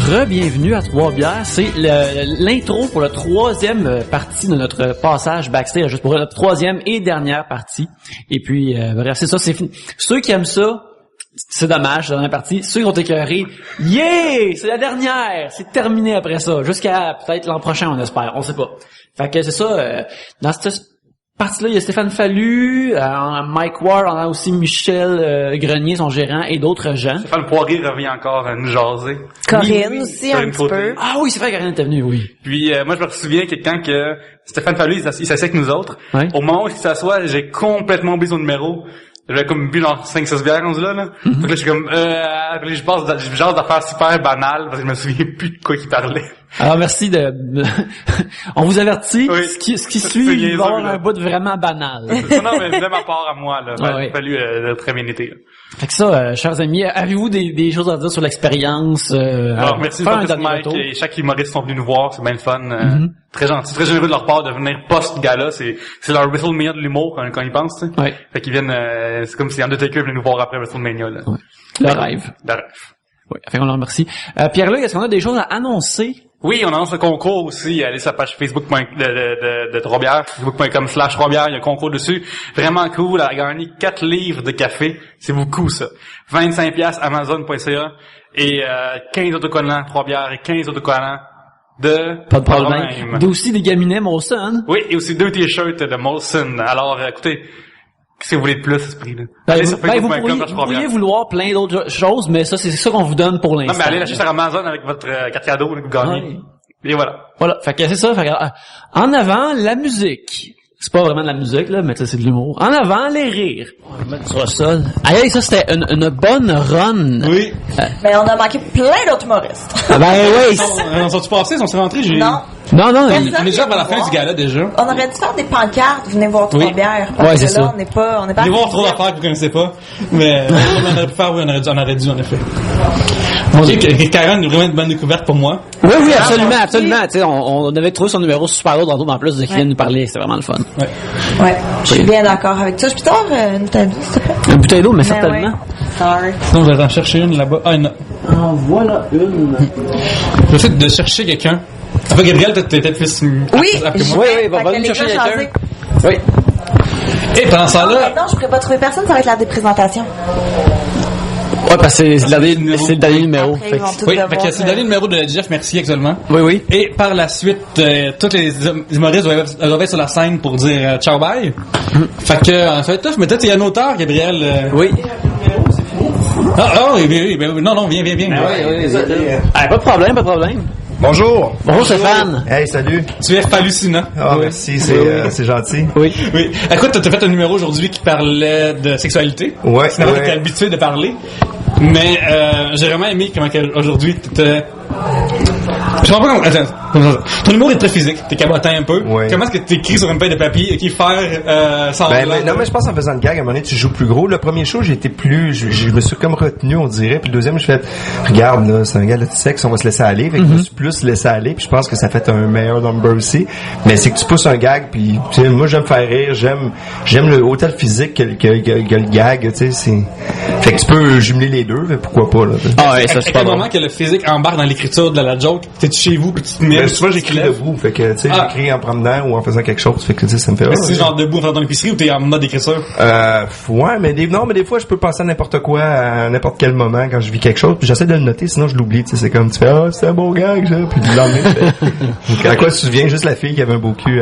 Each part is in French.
Re-bienvenue à Trois-Bières. C'est l'intro pour la troisième partie de notre passage backstage, juste pour la troisième et dernière partie. Et puis, bref, c'est ça, c'est fini. Ceux qui aiment ça, c'est dommage, c'est la dernière partie. Ceux qui ont écœuré, yeah! C'est la dernière! C'est terminé après ça. Jusqu'à peut-être l'an prochain, on espère. On sait pas. Fait que c'est ça, dans cette partie-là, il y a Stéphane Fallu, Mike Ward, on a aussi Michel Grenier, son gérant, et d'autres gens. Stéphane Poirier revient encore à nous jaser. Corinne aussi, un petit peu. Ah oui, c'est vrai, Corinne était venue, oui. Puis moi, je me souviens quelqu'un que Stéphane Fallu, il s'assied avec nous autres. Ouais. Au moment où il s'assoit, j'ai complètement oublié son numéro. J'avais comme bu genre 5-6 bières rendu là. Donc là, je suis comme, je jase d'affaires super banales parce que je me souviens plus de quoi il parlait. Alors merci on vous avertit, Oui. ce qui suit, il va y avoir un bout de vraiment banal. Non, mais de ma part à moi, là. Ouais. Fallu très bien été, là. Fait que ça, chers amis, avez-vous des choses à dire sur l'expérience? Alors, merci faire un beaucoup, dernier Mike, retour. et chaque humoriste sont venus nous voir, c'est bien le fun. Très gentil, très généreux de leur part de venir post-gala, c'est leur WrestleMania de l'humour quand ils pensent, tu sais. Ouais. Fait qu'ils viennent, c'est comme si Undertaker venait nous voir après WrestleMania, là. Ouais. Le rêve. Le rêve. Oui, fait qu'on leur remercie. Pierre-Luc, est-ce qu'on a des choses à annoncer? Oui, on annonce le concours aussi. Allez sur la page Facebook de Trois-Bières, facebook.com/Trois-Bières, il y a un concours dessus. Vraiment cool, à gagner 4 livres de café. C'est beaucoup, ça. 25$ Amazon.ca et 15 autocollants Trois-Bières et 15 autocollants de... Pas de problème. Aussi des gaminets Molson. Oui, et aussi 2 t-shirts de Molson. Alors, écoutez, qu'est-ce que vous voulez de plus à ce prix-là? Allez sur Vous facebook.com/Trois-Bières. pourriez vouloir plein d'autres choses, mais ça, c'est ça qu'on vous donne pour l'instant. Non, mais allez l'acheter sur Amazon avec votre carte cadeau que vous gagnez. Ouais. Et voilà. Voilà, fait que c'est ça. Fait que, en avant, la musique. C'est pas vraiment de la musique, là, mais c'est de l'humour. En avant, les rires. On va mettre sur le sol. Aïe, ça, c'était une bonne run. Oui. Mais on a manqué plein d'autres humoristes. Ben oui. On sont-tu passés? On s'est rentrés? Non. Non. On est déjà à la fin du gala, déjà. On aurait dû faire des pancartes, venez voir Trois-Bières. Parce Ouais, que c'est là, ça. on n'est pas Venez voir trop d'affaires que vous connaissez pas. Mais on aurait pu faire, oui, on aurait dû, en effet. Karen est vraiment une bonne découverte pour moi. Oui, absolument. Tu sais, on avait trouvé son numéro super lourd en plus de qui vient nous parler. C'était vraiment le fun. Ouais, je suis bien d'accord avec ça. Je peux t'avoir une bouteille d'eau, s'il te plaît? Une bouteille d'eau, mais Ben certainement. ouais. Sorry. Sinon, je vais en chercher une là-bas. Ah, non. En voilà une. Je vais essayer de chercher quelqu'un. Enfin, Gabriel, t'es peut-être plus... Oui, après moi. Oui, va Fait que venir les chercher gars, quelqu'un. jasez. Oui. Et pendant ça Non, là, maintenant, je pourrais pas trouver personne, ça va être la déprésentation. Ouais, parce que c'est le dernier numéro. Après, Fait ils vont que- tous oui, devoir, fait que c'est le dernier numéro de Jeff Mercier actuellement. Oui. Et par la suite, tous les humoristes doivent être sur la scène pour dire ciao bye. Fait que, en fait, tough, mais peut-être il y a un auteur, Gabriel. Oui. Oui, non, viens. Ah, pas de problème. Bonjour. Bonjour Stéphane. Hey, salut. Tu es hallucinant. Ah, merci, c'est gentil. Oui. Oui. Écoute, t'as fait un numéro aujourd'hui qui parlait de sexualité. Ouais, Sinon, ouais. t'étais habitué de parler. Mais j'ai vraiment aimé comment aujourd'hui t'étais... Je comprends pas comment... Attends. Ton humour est très physique. T'es cabotin un peu. Ouais. Comment est-ce que t'écris sur une feuille de papier qui faire sans... Non, mais je pense en faisant une gag, à un moment donné, tu joues plus gros. Le premier show, j'étais plus, je me suis comme retenu, on dirait. Puis le deuxième, je fais, regarde, là, c'est un gars de sexe, on va se laisser aller. Fait que je me suis plus laissé aller. Puis je pense que ça fait un meilleur number aussi. Mais c'est que tu pousses un gag, puis tu sais, moi, j'aime faire rire, j'aime autant le physique que le gag, tu sais, c'est, fait que tu peux jumeler les deux, mais pourquoi pas, là. Ah ouais, ça À c'est quel pas bon. moment que le physique embarque dans l'écriture de la joke, t'es-tu chez vous puis tu te mets... Mais souvent, j'écris debout. Fait que, tu sais, j'écris en promenant ou en faisant quelque chose. Fait que, tu sais, ça me fait, C'est genre debout en faisant dans l'épicerie ou t'es en mode d'écriture? Ouais, mais des fois, je peux penser à n'importe quoi, à n'importe quel moment quand je vis quelque chose, puis j'essaie de le noter, sinon je l'oublie, tu sais, c'est comme, tu fais, c'est un beau gag, ça, puis le lendemain, tu fais, à quoi tu te souviens, juste la fille qui avait un beau cul,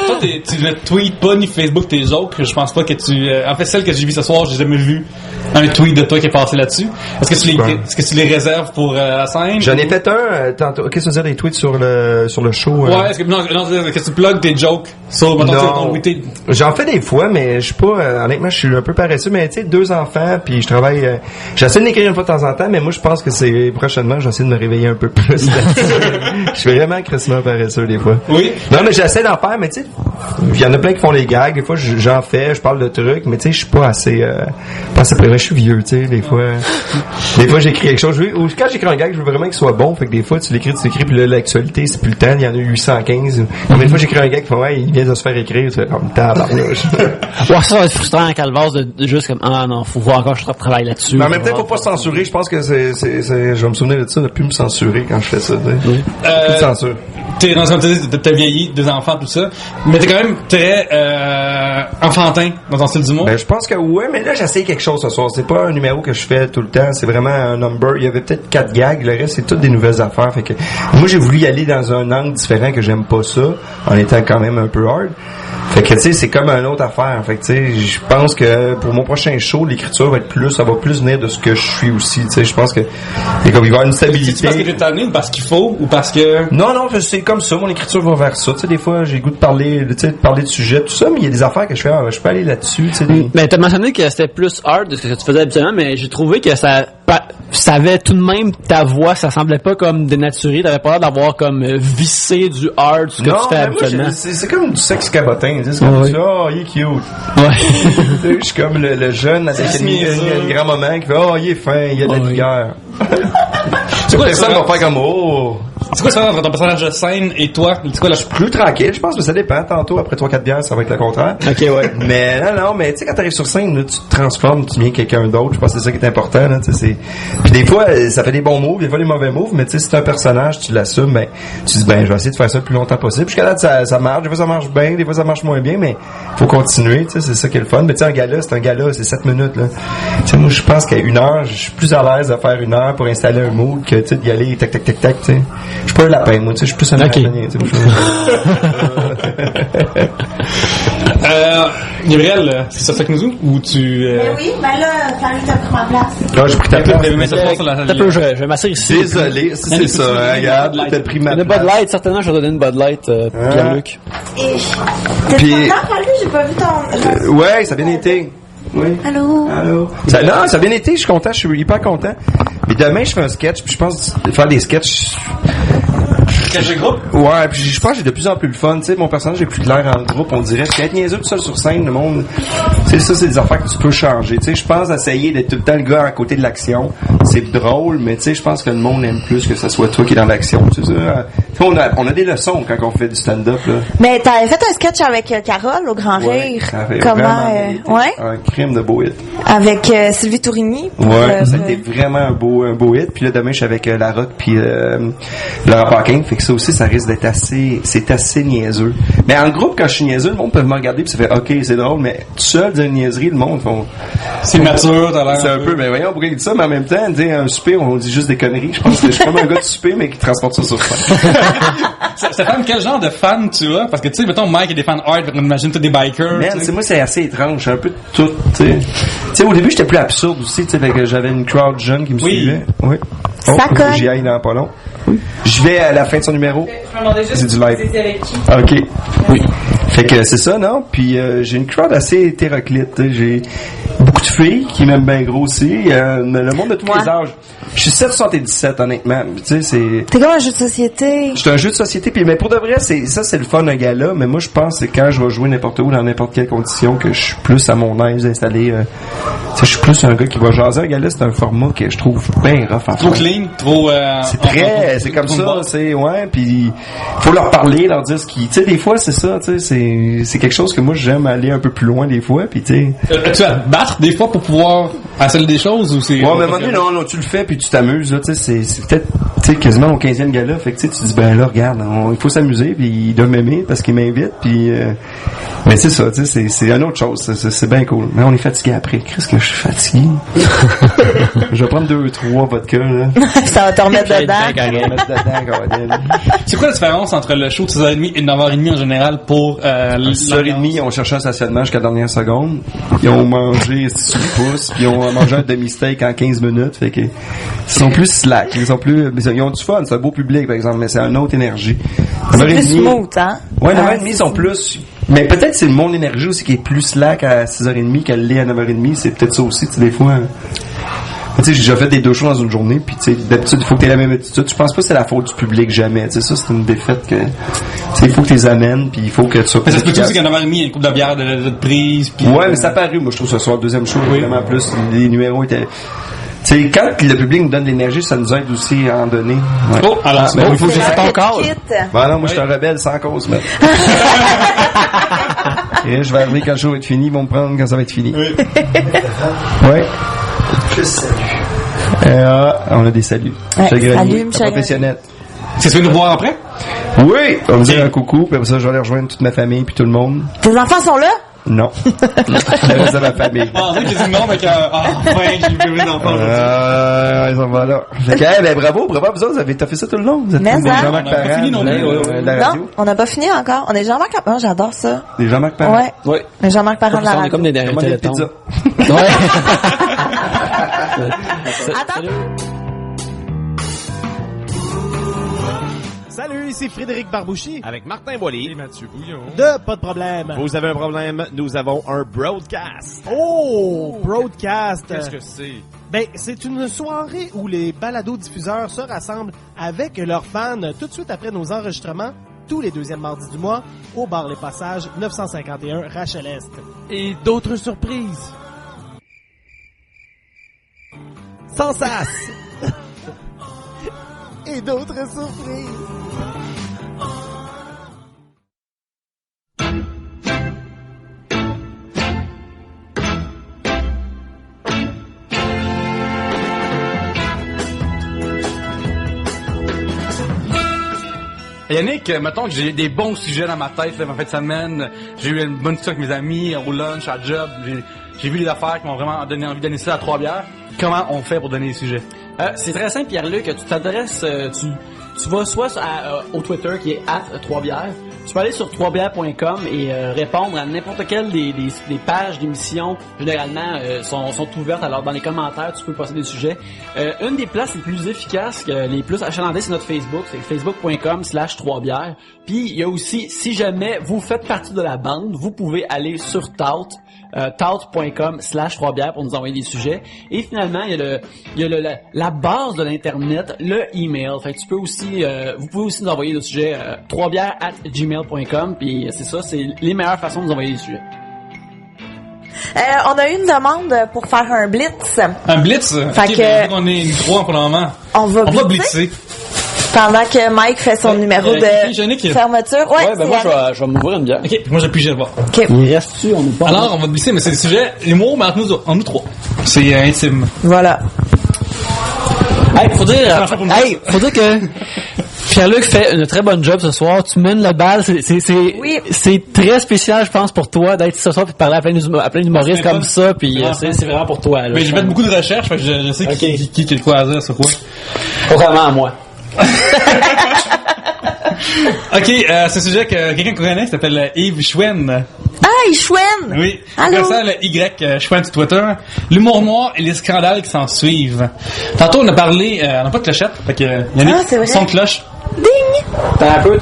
Toi, tu ne tweets pas ni Facebook tes jokes. Je pense pas que tu... en fait, celle que j'ai vue ce soir, j'ai jamais vu un tweet de toi qui est passé là-dessus. Est-ce que tu les réserves pour la scène? J'en ai fait un, tantôt, qu'est-ce que tu veux dire, des tweets sur le show? Ouais, est-ce que tu plugues tes jokes sur, mettons, ton tweet? J'en fais des fois, mais je suis pas, honnêtement, je suis un peu paresseux, mais tu sais, 2 enfants, puis je travaille, j'essaie de l'écrire une fois de temps en temps, mais moi, je pense que c'est, prochainement, j'essaie de me réveiller un peu plus. Je suis vraiment crissement paresseux, des fois. Oui. Non, mais j'essaie d'en faire, mais tu sais, il y en a plein qui font les gags. Des fois, j'en fais, je parle de trucs, mais tu sais, je suis pas assez près. Je suis vieux, tu sais, des fois j'écris quelque chose. Ou quand j'écris un gag, je veux vraiment qu'il soit bon. Fait que des fois, tu l'écris, puis là, l'actualité, c'est plus le temps. Il y en a 815. Combien de fois j'écris un gag, il vient de se faire écrire, tu fais comme tabarnouche. Ouais, ça va être frustrant en calvasse de juste comme, ah non, faut voir encore, je travaille là-dessus. Mais en même temps, faut pas se censurer. Je pense que je vais me souvenir de ça, de plus me censurer quand je fais ça. Plus de censure. T'es dans t'as vieilli, 2 enfants, tout ça, mais t'es quand même très enfantin dans ton style d'humour. Ben, je pense que ouais, mais là, j'essaie quelque chose ce soir. C'est pas un numéro que je fais tout le temps, c'est vraiment un number. Il y avait peut-être 4 gags, le reste, c'est toutes des nouvelles affaires. Fait que moi, j'ai voulu y aller dans un angle différent que j'aime pas ça, en étant quand même un peu hard. Fait que, tu sais, c'est comme une autre affaire. Fait que, tu sais, je pense que pour mon prochain show, l'écriture ça va plus venir de ce que je suis aussi. Tu sais, je pense que il va y avoir une stabilité. C'est parce que t'es tanné ou parce qu'il faut ou parce que... Non, c'est comme ça. Mon écriture va vers ça. Tu sais, des fois, j'ai le goût de parler de sujets, tout ça, mais il y a des affaires que je fais, je peux aller là-dessus, tu sais. Mais t'as mentionné que c'était plus hard de ce que tu faisais habituellement, mais j'ai trouvé que ça avait tout de même ta voix, ça semblait pas comme dénaturé, t'avais pas l'air d'avoir comme vissé du hard, ce que tu fais habituellement. C'est comme du sexe cabotin, tu sais, c'est comme ça, il est cute. Ouais. Je suis comme le jeune avec une grand-maman qui fait, il est fin, il y a de la vigueur. C'est quoi personne va faire comme, c'est quoi ça entre ton personnage de scène et toi? C'est quoi, là, je suis plus tranquille, je pense que ça dépend. Tantôt, après 3-4 bières, ça va être le contraire. Ok, ouais. Mais non, mais tu sais, quand t'arrives sur scène, là, tu te transformes, tu deviens quelqu'un d'autre. Je pense que c'est ça qui est important, là, tu sais. Puis des fois, ça fait des bons moves, des fois des mauvais moves, mais tu sais, si t'es un personnage, tu l'assumes, ben, tu dis, je vais essayer de faire ça le plus longtemps possible. Jusqu'à là, ça marche. Des fois, ça marche bien, des fois, ça marche moins bien, mais faut continuer, tu sais, c'est ça qui est le fun. Mais tu sais, un gala, c'est 7 minutes, là. Tu sais, moi, je pense qu'à 1 heure, je suis plus à l'aise de faire 1 heure pour installer un mood que, tu sais, d'y aller tac, tac, tac, tac, tu sais. Je suis pas un lapin, moi, tu sais, je suis plus un marathonien, tu sais. Gabriel, c'est ça que nous ou tu... oui, là, Fanny t'a pris ma place. Ah, j'ai pris ta place. Je vais m'asseoir ici. Désolé, c'est ça, regarde, t'as pris ma place. Une Bud Light, certainement, je vais donner une Bud Light, Pierre-Luc. T'es content, Fanny? J'ai pas vu ton... Ouais, ça a bien été. Oui. Allô? Ça a bien été, je suis content, je suis hyper content. Mais demain, je fais un sketch, puis je pense faire des sketchs... Sketch de groupe? Ouais, puis je pense que j'ai de plus en plus le fun. Tu sais, mon personnage est plus clair en groupe, on dirait. Puis être niaiseux tout seul sur scène, le monde... Tu sais, ça, c'est des affaires que tu peux changer. Tu sais, je pense essayer d'être tout le temps le gars à côté de l'action. C'est drôle, mais tu sais, je pense que le monde aime plus que ce soit toi qui est dans l'action. Tu sais, on a des leçons quand on fait du stand-up, là. Mais t'avais fait un sketch avec Carole au Grand Rire. Comment... ouais? Un crime de beau hit. Avec Sylvie Tourigny. Ouais, ça a été vraiment un beau hit. Puis là, demain, je suis avec La Rock puis Laurent Paquin. Fait que ça aussi, ça risque d'être assez niaiseux. Mais en groupe, quand je suis niaiseux, le monde peut me regarder puis ça fait OK, c'est drôle, mais tout seul dire une niaiserie, le monde font... C'est mature, t'as l'air. C'est un peu, mais voyons, pourquoi il dit ça, mais en même temps, dire un souper, on dit juste des conneries. Je pense que je suis comme un gars de souper, mais qui transporte ça sur scène. Stéphane, quel genre de fan tu as? Parce que tu sais, mettons, Mike est des fans hard, on imagine tous des bikers. Man, c'est moi, c'est assez étrange. Je suis un peu de tout, tu sais. Tu sais, au début, j'étais plus absurde aussi, tu sais, fait que j'avais une crowd jeune qui me suivait. Oui. Ça colle. J'y aille dans pas long. Je vais à la fin de son numéro. Je me demandais juste c'est du live. c'était avec qui. OK. Oui. Fait que c'est ça, non? Puis j'ai une crowd assez hétéroclite. T'sais. J'ai beaucoup de filles qui m'aiment bien gros aussi. Le monde de tous les âges. Je suis 7,77 honnêtement. Tu sais, c'est... T'es comme un jeu de société. C'est un jeu de société. Puis mais pour de vrai, c'est le fun un gala. Mais moi, je pense que c'est quand je vais jouer n'importe où, dans n'importe quelle condition, que je suis plus à mon aise installé. Je suis plus un gars qui va jaser. Un gala, c'est un format que je trouve bien rough à faire. Trop clean, trop... c'est comme ça, c'est ouais, puis faut leur parler, leur dire ce qui, tu sais, des fois c'est ça, tu sais, c'est quelque chose que moi j'aime aller un peu plus loin des fois, puis tu sais. Tu vas te battre des fois pour pouvoir haceler des choses ou c'est... Ouais, mais à un moment donné, non, tu le fais puis tu t'amuses là, tu sais, c'est peut-être, tu sais, quasiment au 15e gala, fait que tu sais, tu dis ben là, regarde, il faut s'amuser puis il doit m'aimer parce qu'il m'invite puis mais c'est ça, tu sais, c'est une autre chose, c'est bien cool. Mais on est fatigué après. Qu'est-ce que je suis fatigué? Je vais prendre 2-3 vodka là. Ça va te remettre dedans. C'est C'est quoi la différence entre le show de 6h30 et 9h30 en général pour 6h30, on cherchait un stationnement jusqu'à la dernière seconde. Ils ont mangé 6 pouces, puis ils ont mangé un demi-steak en 15 minutes. Fait que ils sont plus slack, ils ont du fun, c'est un beau public par exemple, mais c'est une autre énergie. C'est plus smooth, hein? Ouais, 9h30 ils sont plus... Mais peut-être c'est mon énergie aussi qui est plus slack à 6h30 qu'elle l'est à 9h30. C'est peut-être ça aussi, tu sais, des fois... Tu sais, j'ai déjà fait des 2 shows dans une journée, puis tu sais, d'habitude, il faut que tu aies la même attitude. Je pense pas que c'est la faute du public, jamais. Tu sais, ça, c'est une défaite que, tu sais, il faut que tu les amènes, puis il faut que tu sois. Mais ça se peut aussi qu'on avait mis une coupe de bière de prise, puis. Ouais, mais ça a paru, moi, je trouve, ce soir, le deuxième show, vraiment plus, les numéros étaient, tu sais, quand le public nous donne de l'énergie, ça nous aide aussi à en donner. Ouais. Oh, alors, il faut que je sais pas encore. Ben non, moi, je suis un rebelle sans cause, mais. Et je vais arriver quand le show va être fini, ils vont me prendre quand ça va être fini. Oui. Ouais. Je salue. On a des saluts. Ouais, salut, professionnel. C'est ce que tu veux nous voir après? Oui, on va me dire un coucou, puis après ça, je vais aller rejoindre toute ma famille puis tout le monde. Tes enfants sont là? Non. Le reste de ma famille. Ah, c'est que j'ai dit non, mais j'ai vu mes enfants. Ils sont pas là. Fait que, ben, bravo, t'as fait ça tout le long. Vous êtes Mais des ça. Jean-Marc On a pas Parent, fini non plus. de la radio. Non, on n'a pas fini encore. On est Jean-Marc Parent. J'adore ça. Des Jean-Marc Parent. Ouais. Oui. Mais Jean-Marc Parent de la On est radio. comme des derniers Commandez une télétons. pizza. Ouais. Attends. Salut, ici Frédéric Barbouchi Avec Martin Boilly et Mathieu Bouillon. De Pas de problème. Vous avez un problème, nous avons un broadcast. Oh, broadcast. Qu'est-ce que c'est? Ben, c'est une soirée où les balados-diffuseurs se rassemblent avec leurs fans tout de suite après nos enregistrements, tous les deuxièmes mardis du mois, au bar Les Passages, 951 Rachel-Est. Et d'autres surprises. Sans sas. Et d'autres surprises. Yannick, mettons que j'ai des bons sujets dans ma tête, là, en fin de semaine. J'ai eu une bonne discussion avec mes amis, au lunch, à job. J'ai vu les affaires qui m'ont vraiment donné envie de donner ça à Trois-Bières. Comment on fait pour donner les sujets? C'est très simple, Pierre-Luc. Tu t'adresses, tu vas soit au Twitter qui est @3bières. Tu peux aller sur 3bières.com et répondre à n'importe quelle des pages d'émissions. Généralement, sont ouvertes. Alors, dans les commentaires, tu peux passer des sujets. Une des places les plus efficaces, les plus achalandées, c'est notre Facebook. C'est facebook.com/3bières. Puis, il y a aussi, si jamais vous faites partie de la bande, vous pouvez aller sur Tout. tout.com/3bières pour nous envoyer des sujets. Et finalement, il y a la base de l'internet, le email. Fait que tu peux aussi, vous pouvez aussi nous envoyer des sujets 3bières@gmail.com. Puis c'est ça, c'est les meilleures façons de nous envoyer des sujets. On a eu une demande pour faire un blitz. Un blitz? Fait Ok, que- ben, on est une 3 pour le moment. On va blitzer. Pendant que Mike fait son numéro de Yannick. fermeture. Ouais, ben moi, je vais m'ouvrir une bière. Ok, puis moi j'ai plus, je vais voir. OK. Il reste-tu, on est pas. Alors, on va glisser, mais c'est le sujet, l'humour, mais entre nous trois. C'est intime. Voilà. Faut dire que Pierre-Luc fait une très bonne job ce soir. Tu mènes le bal. C'est très spécial, je pense, pour toi d'être ce soir et de parler à plein d'humoristes comme ça. Puis c'est vraiment pour toi. Là, Mais j'ai fait beaucoup de recherches, fait que je sais qui a de quoi à dire sur quoi. Contrairement à moi. Ok, c'est un sujet que quelqu'un connaît, qui s'appelle Yves Schwen. Ah, Chouenne! Oui. Allô? Ça, le Y Schwen sur Twitter. L'humour noir et les scandales qui s'en suivent. Tantôt, on a parlé, on n'a pas de clochette, fait que Yannick, Ah, c'est vrai. son cloche. Ding! T'as un peu.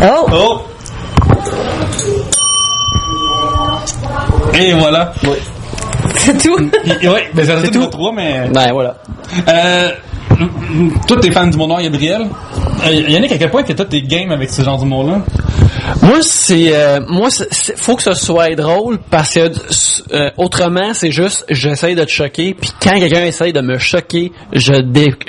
Oh! Oh! Et voilà. Oui. C'est tout? Oui, ben c'est tout. Trois, mais... Ben voilà. Toi, t'es fan du monde noir, Gabriel. Yannick, à quel point toi t'es game avec ce genre d'humour-là? Moi, faut que ce soit drôle parce que autrement, c'est juste j'essaye de te choquer. Puis quand quelqu'un essaye de me choquer, je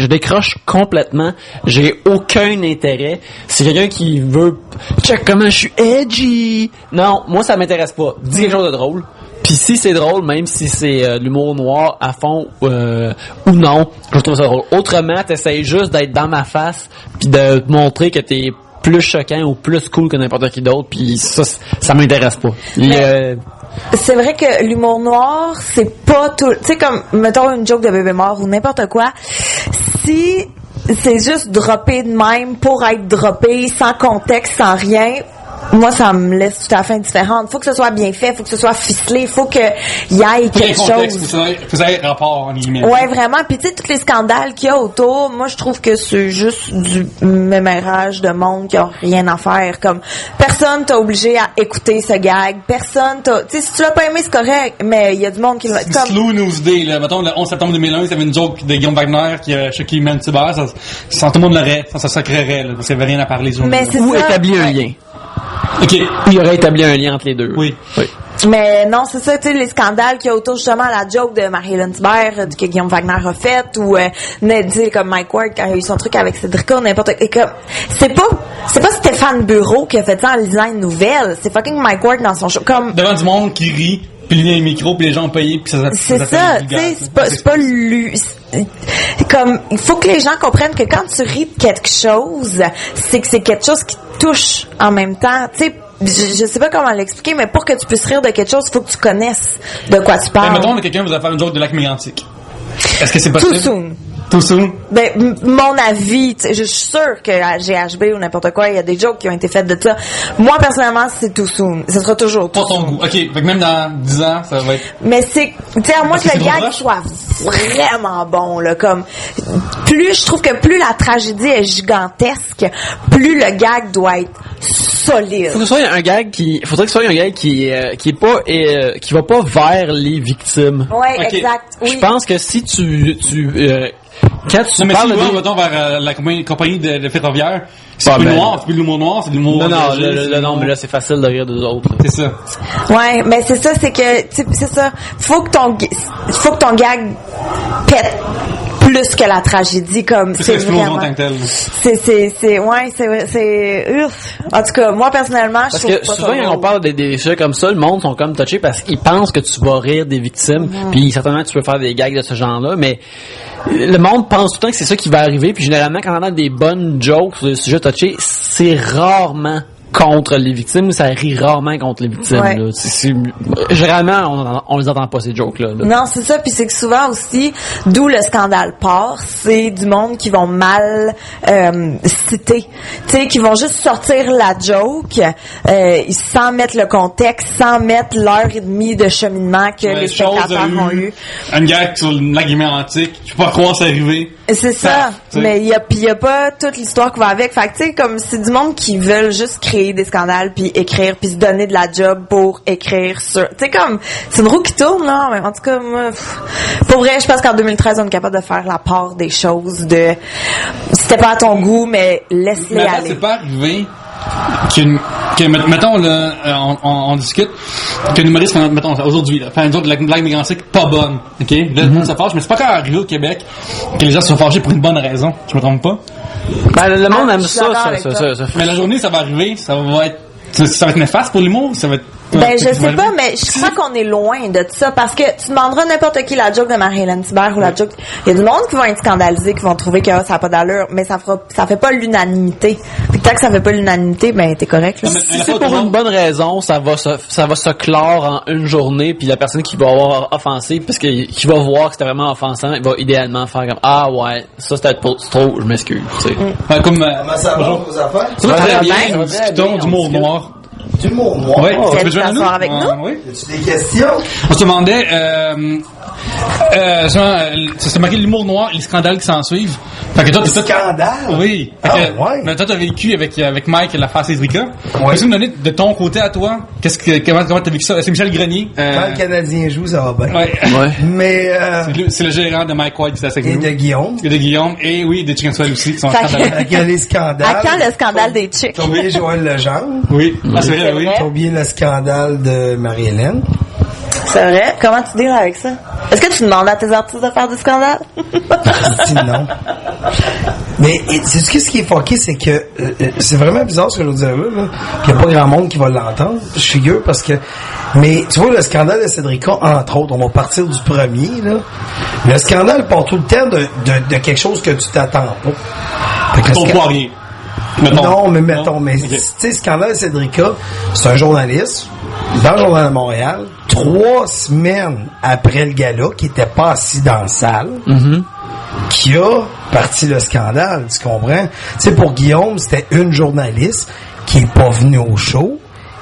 décroche complètement. J'ai aucun intérêt. C'est quelqu'un qui veut check comment je suis edgy. Non, moi ça m'intéresse pas. Dis quelque chose de drôle. Puis si c'est drôle, même si c'est de l'humour noir à fond ou non, je trouve ça drôle. Autrement, t'essayes juste d'être dans ma face puis de te montrer que t'es plus choquant ou plus cool que n'importe qui d'autre, puis ça m'intéresse pas. C'est vrai que l'humour noir, c'est pas tout... Tu sais, comme, mettons une joke de bébé mort ou n'importe quoi, si c'est juste droppé de même pour être droppé, sans contexte, sans rien, moi, ça me laisse tout à fait indifférente. Faut que ce soit bien fait, faut que ce soit ficelé, faut que y ait quelque chose. Faut que ça ait rapport, en guillemets. Ouais, vraiment. Puis tu sais, tous les scandales qu'il y a autour, moi, je trouve que c'est juste du mémérage de monde qui a rien à faire. Comme, personne t'a obligé à écouter ce gag. Personne t'a... Tu sais, si tu l'as pas aimé, c'est correct, mais il y a du monde qui l'a... Comme... Slow News Day, là. Mettons, le 11 septembre 2001, il y avait une joke de Guillaume Wagner qui a choqué Human Cyber. Ça, tout le monde l'aurait. Ça sacrerait, là. Parce qu'il y avait rien à parler. Mais c'est ou ça. établir un lien. OK. Il aurait établi un lien entre les deux. Oui. Mais non, c'est ça, tu sais, les scandales qu'il y a autour, justement, la joke de Marie-Hélène Thibert, que Guillaume Wagner a fait, ou, tu sais, comme Mike Ward, quand il a eu son truc avec Cédrica, n'importe quoi. Et comme, c'est pas Stéphane Bureau qui a fait ça en lisant une nouvelle, c'est fucking Mike Ward dans son show, comme... Devant du monde qui rit, puis il y a un micro, puis les gens ont payé, puis ça c'est ça, tu sais, c'est pas lui... Comme, il faut que les gens comprennent que quand tu ris de quelque chose, c'est que c'est quelque chose qui te touche en même temps, tu sais. Je sais pas comment l'expliquer, mais pour que tu puisses rire de quelque chose, il faut que tu connaisses de quoi tu parles. Ben, mettons, quelqu'un vous a fait une joke de lac mégantic. Est-ce que c'est possible? Too soon. Too soon? Ben, mon avis, je suis sûre que à GHB ou n'importe quoi, il y a des jokes qui ont été faites de ça. Moi, personnellement, c'est too soon. Ce sera toujours too soon. Pas ton goût. OK. Fait que même dans 10 ans, ça va être... Mais c'est, tu sais, à moins que le gag soit vraiment bon, là, comme, je trouve que plus la tragédie est gigantesque, plus le gag doit être solide. Faudrait que ce soit un gag qui est pas, qui va pas vers les victimes. Ouais, okay. Exact. Oui. Je pense que si quand tu parles de mettons vers la compagnie de ferroviaire, c'est plus noir, c'est plus de l'humour noir, c'est de l'humour. Non, mais là c'est facile de rire des autres. C'est ça. Ouais, mais c'est ça, c'est que c'est ça. Faut que ton gag pète plus que la tragédie, comme c'est vraiment. En tant que tel. C'est en tout cas, moi personnellement, je trouve que souvent quand on parle des sujets comme ça, le monde sont comme touchés parce qu'ils pensent que tu vas rire des victimes, puis certainement tu peux faire des gags de ce genre-là, mais le monde pense tout le temps que c'est ça qui va arriver, puis généralement quand on a des bonnes jokes sur des sujets touchés, c'est rarement contre les victimes, ça rit rarement contre les victimes. Ouais. Là. Généralement, on les entend pas ces jokes-là. Là. Non, c'est ça. Puis c'est que souvent aussi, d'où le scandale part, c'est du monde qui vont mal citer, tu sais, qui vont juste sortir la joke sans mettre le contexte, sans mettre l'heure et demie de cheminement que les spectateurs ont eu. Un gag sur le lac antique, je peux pas croire c'est arrivé. C'est ça. Mais il y a pas toute l'histoire qui va avec. Fait que tu sais, comme c'est du monde qui veulent juste créer des scandales puis écrire puis se donner de la job pour écrire sur. Tu sais, comme c'est une roue qui tourne là. Mais en tout cas, moi, pour vrai, je pense qu'en 2013 on est capable de faire la part des choses. De c'était pas à ton goût, mais laisse-les aller. C'est pas arrivé mettons là, on discute qu'un humoriste, mettons aujourd'hui, fait une joke de la blague mégantique pas bonne, ok, là ça fâche, mais c'est pas quand arrivé au Québec que les gens se sont fâchés pour une bonne raison, je me trompe pas. Ben le monde aime ça. Mais la journée ça va arriver, ça va être néfaste pour l'humour, ça va être. Ben, je sais pas, mais je crois qu'on est loin de ça, parce que tu demanderas n'importe qui la joke de Marie-Hélène Thibert ou la joke, il y a du monde qui vont être scandalisés, qui vont trouver que ça a pas d'allure, mais ça fait pas l'unanimité. Puis tant que ça fait pas l'unanimité, ben, t'es correct, là. Si c'est pour une bonne raison, ça va se clore en une journée, puis la personne qui va avoir offensé, parce que qui va voir que c'était vraiment offensant, il va idéalement faire comme, ah ouais, ça c'était trop, je m'excuse, tu sais. Comme, comment ça va vos affaires? Ça va très bien, nous discutons d'humour noir. Du mot noir. Oui, tu veux t'asseoir avec nous? Oui. As-tu des questions? On se demandait, c'est marqué l'humour noir et les scandales qui s'en suivent. Fait que toi, les scandales? Oui. Ouais. Mais toi, t'as vécu avec Mike la face Cédrica. Ouais. Peux-tu me donner de ton côté à toi? Comment t'as vécu ça? C'est Michel Grenier. Quand le Canadien joue, ça va bien. Ouais. Mais, c'est le gérant de Mike White qui s'est avec nous. Et de Guillaume. Et oui, des Chicken Swell aussi, qui sont scandaleux. Les scandales. À quand le scandale des chicks? T'as oublié Joël Legendre? Oui. C'est vrai, oui. T'as oublié le scandale de Marie-Hélène? C'est vrai? Comment tu deals avec ça? Est-ce que tu demandes à tes artistes de faire des scandales? Je dis non. Mais c'est ce qui est fucké, c'est que c'est vraiment bizarre ce que je veux dire là. Il n'y a pas grand monde qui va l'entendre. Je suis figure parce que. Mais tu vois, le scandale de Cédrica, entre autres, on va partir du premier, là. Le scandale part tout le temps de quelque chose que tu t'attends pas. Ton poirier. Non, mais mettons, mais tu sais, scandale de Cédrica, c'est un journaliste dans le Journal de Montréal, 3 semaines après le gala, qui était pas assis dans la salle, qui a parti le scandale, tu comprends? Tu sais, pour Guillaume, c'était une journaliste qui est pas venu au show,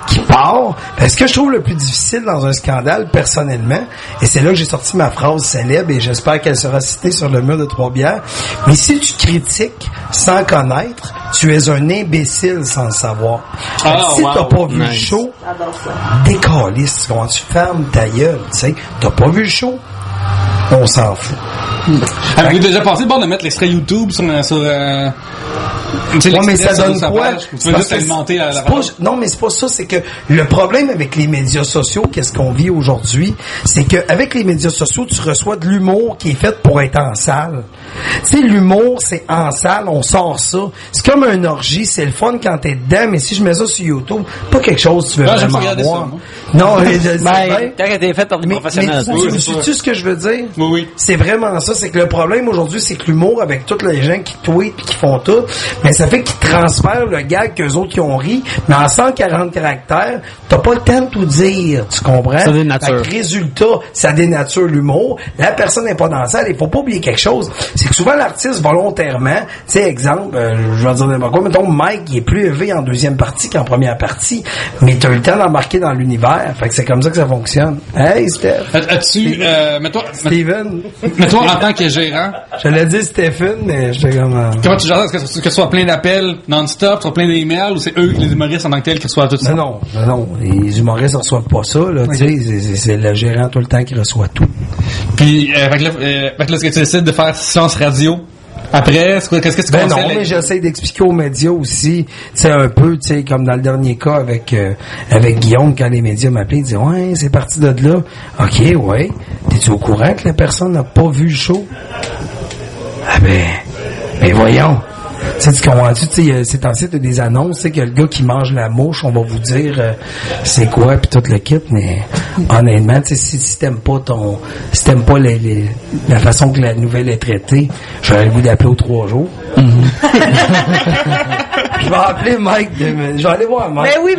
qui part. Ce que je trouve le plus difficile dans un scandale, personnellement, et c'est là que j'ai sorti ma phrase célèbre, et j'espère qu'elle sera citée sur le mur de Trois-Bières, mais si tu critiques sans connaître, tu es un imbécile sans le savoir. Si t'as pas vu le show, décalisse, quand tu fermes ta gueule, tu sais, t'as pas vu le show, on s'en fout. Avez-vous déjà pensé de mettre l'extrait YouTube sur ouais, mais ça donne quoi? Tu veux juste alimenter la page? Non, mais c'est pas ça. C'est que le problème avec les médias sociaux, qu'est-ce qu'on vit aujourd'hui, c'est que avec les médias sociaux, tu reçois de l'humour qui est fait pour être en salle. Tu sais, l'humour, c'est en salle, on sort ça. C'est comme un orgie, c'est le fun quand t'es dedans, mais si je mets ça sur YouTube, pas quelque chose que tu veux vraiment voir. Non, quand elle était faite par des professionnels. Tu sais ce que je veux dire? Oui. C'est vraiment ça. C'est que le problème aujourd'hui, c'est que l'humour, avec tous les gens qui tweetent pis qui font tout, mais ça fait qu'ils transfèrent le gag qu'eux autres qui ont ri, mais en 140 caractères, t'as pas le temps de tout dire, tu comprends? Ça dénature. Résultat, ça dénature l'humour. La personne n'est pas dans la salle. Il faut pas oublier quelque chose. C'est que souvent l'artiste, volontairement, tu sais, exemple, je vais dire n'importe quoi, mettons, Mike, il est plus élevé en deuxième partie qu'en première partie, mais t'as eu le temps d'embarquer dans l'univers. Fait que c'est comme ça que ça fonctionne. Hey, Steph. As-tu, Steven. Mets-toi en tant que gérant. J'allais dire Stephen, mais j'étais comme... Comment tu gères ça? Est-ce que ce soit plein d'appels non-stop, soit plein d'emails, ou c'est eux, les humoristes en tant que tels, qui reçoivent tout ça? Non. Les humoristes ne reçoivent pas ça, là. Okay. Tu sais, c'est le gérant tout le temps qui reçoit tout. Puis, fait que là, est-ce que tu décides de faire silence radio? Après, qu'est-ce que tu conseilles? Non, mais j'essaie d'expliquer aux médias aussi, tu sais, un peu, tu sais, comme dans le dernier cas avec Guillaume, quand les médias m'appelaient, ils disaient, ouais, c'est parti de là. OK, ouais. T'es-tu au courant que la personne n'a pas vu le show? Ah ben voyons. Tu comprends-tu, tu sais, c'est en site des annonces, tu sais, que le gars qui mange la mouche, on va vous dire c'est quoi, puis tout le kit, mais honnêtement, tu sais, si t'aimes pas la façon que la nouvelle est traitée, j'aurais le goût d'appeler aux 3 jours. Je vais appeler Mike, je vais aller voir Mike. Mais oui,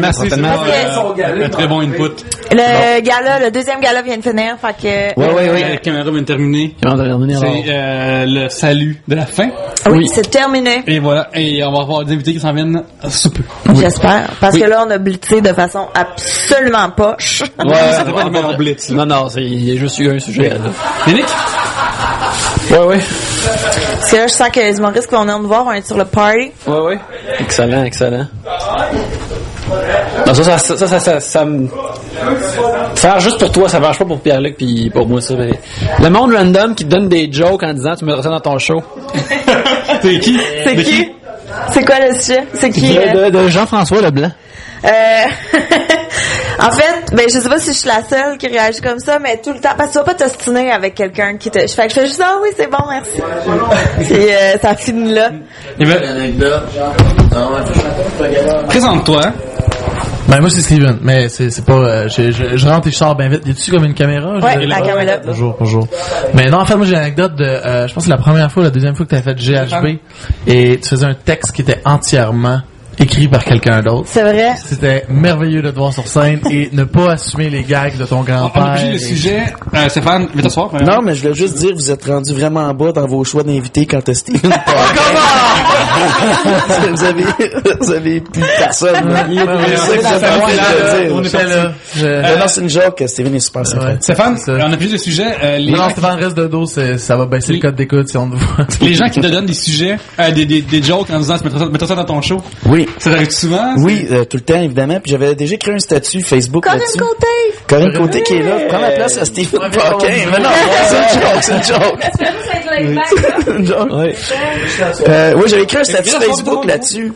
merci, c'est un très bon input. Le deuxième gala vient de finir, fait que... Oui. La caméra vient de terminer. C'est le salut de la fin. Oui, c'est terminé. Et voilà, et on va avoir des invités qui s'en viennent sous peu. J'espère, parce que là, on a blitzé de façon absolument poche. Ouais, c'était pas le meilleur blitz. Non, il y a juste eu un sujet. Yannick? Ouais. Parce que là, je sens que les humoristes qui vont venir nous voir vont être sur le party. Ouais. Excellent. Non, ça me... Faire juste pour toi, ça marche pas pour Pierre-Luc pis pour moi, ça. Le monde random qui te donne des jokes en disant tu mettras ça dans ton show. C'est qui? C'est quoi le sujet? C'est qui? De Jean-François Leblanc. En fait, je sais pas si je suis la seule qui réagit comme ça, mais tout le temps, parce que tu vas pas t'ostiner avec quelqu'un qui te... Fait que je fais juste, oui, c'est bon, merci. Puis, ça finit là. Présente-toi. Moi c'est Steven, mais c'est pas je rentre et je sors bien vite. Y a-tu comme une caméra? Ouais, la caméra. Bonjour. Mais non, en fait moi j'ai l'anecdote de je pense que c'est la première fois, la deuxième fois que t'avais fait GHB et tu faisais un texte qui était entièrement écrit par quelqu'un d'autre. C'est vrai. C'était merveilleux de te voir sur scène et ne pas assumer les gags de ton grand-père. On a pris le sujet. Stéphane, viens t'asseoir. Non, mais je voulais juste dire, vous êtes rendu vraiment en bas dans vos choix d'invités quand t'as Steven. vous avez plus personne. On était là. Non, c'est une joke. Steven est super sympa. Stéphane, on a pris le sujet. Non, Stéphane reste de dos, ça va baisser le code d'écoute si on te voit. Les gens qui te donnent des sujets, des jokes en disant mets-toi ça dans ton show. Oui. Ça arrive souvent? Oui, tout le temps, évidemment. Puis j'avais déjà créé un statut Facebook là-dessus. Corinne Côté qui est là. Prends la place à Stephen Paquin. Mais non, c'est une joke. Oui, j'avais écrit un statut Facebook là-dessus.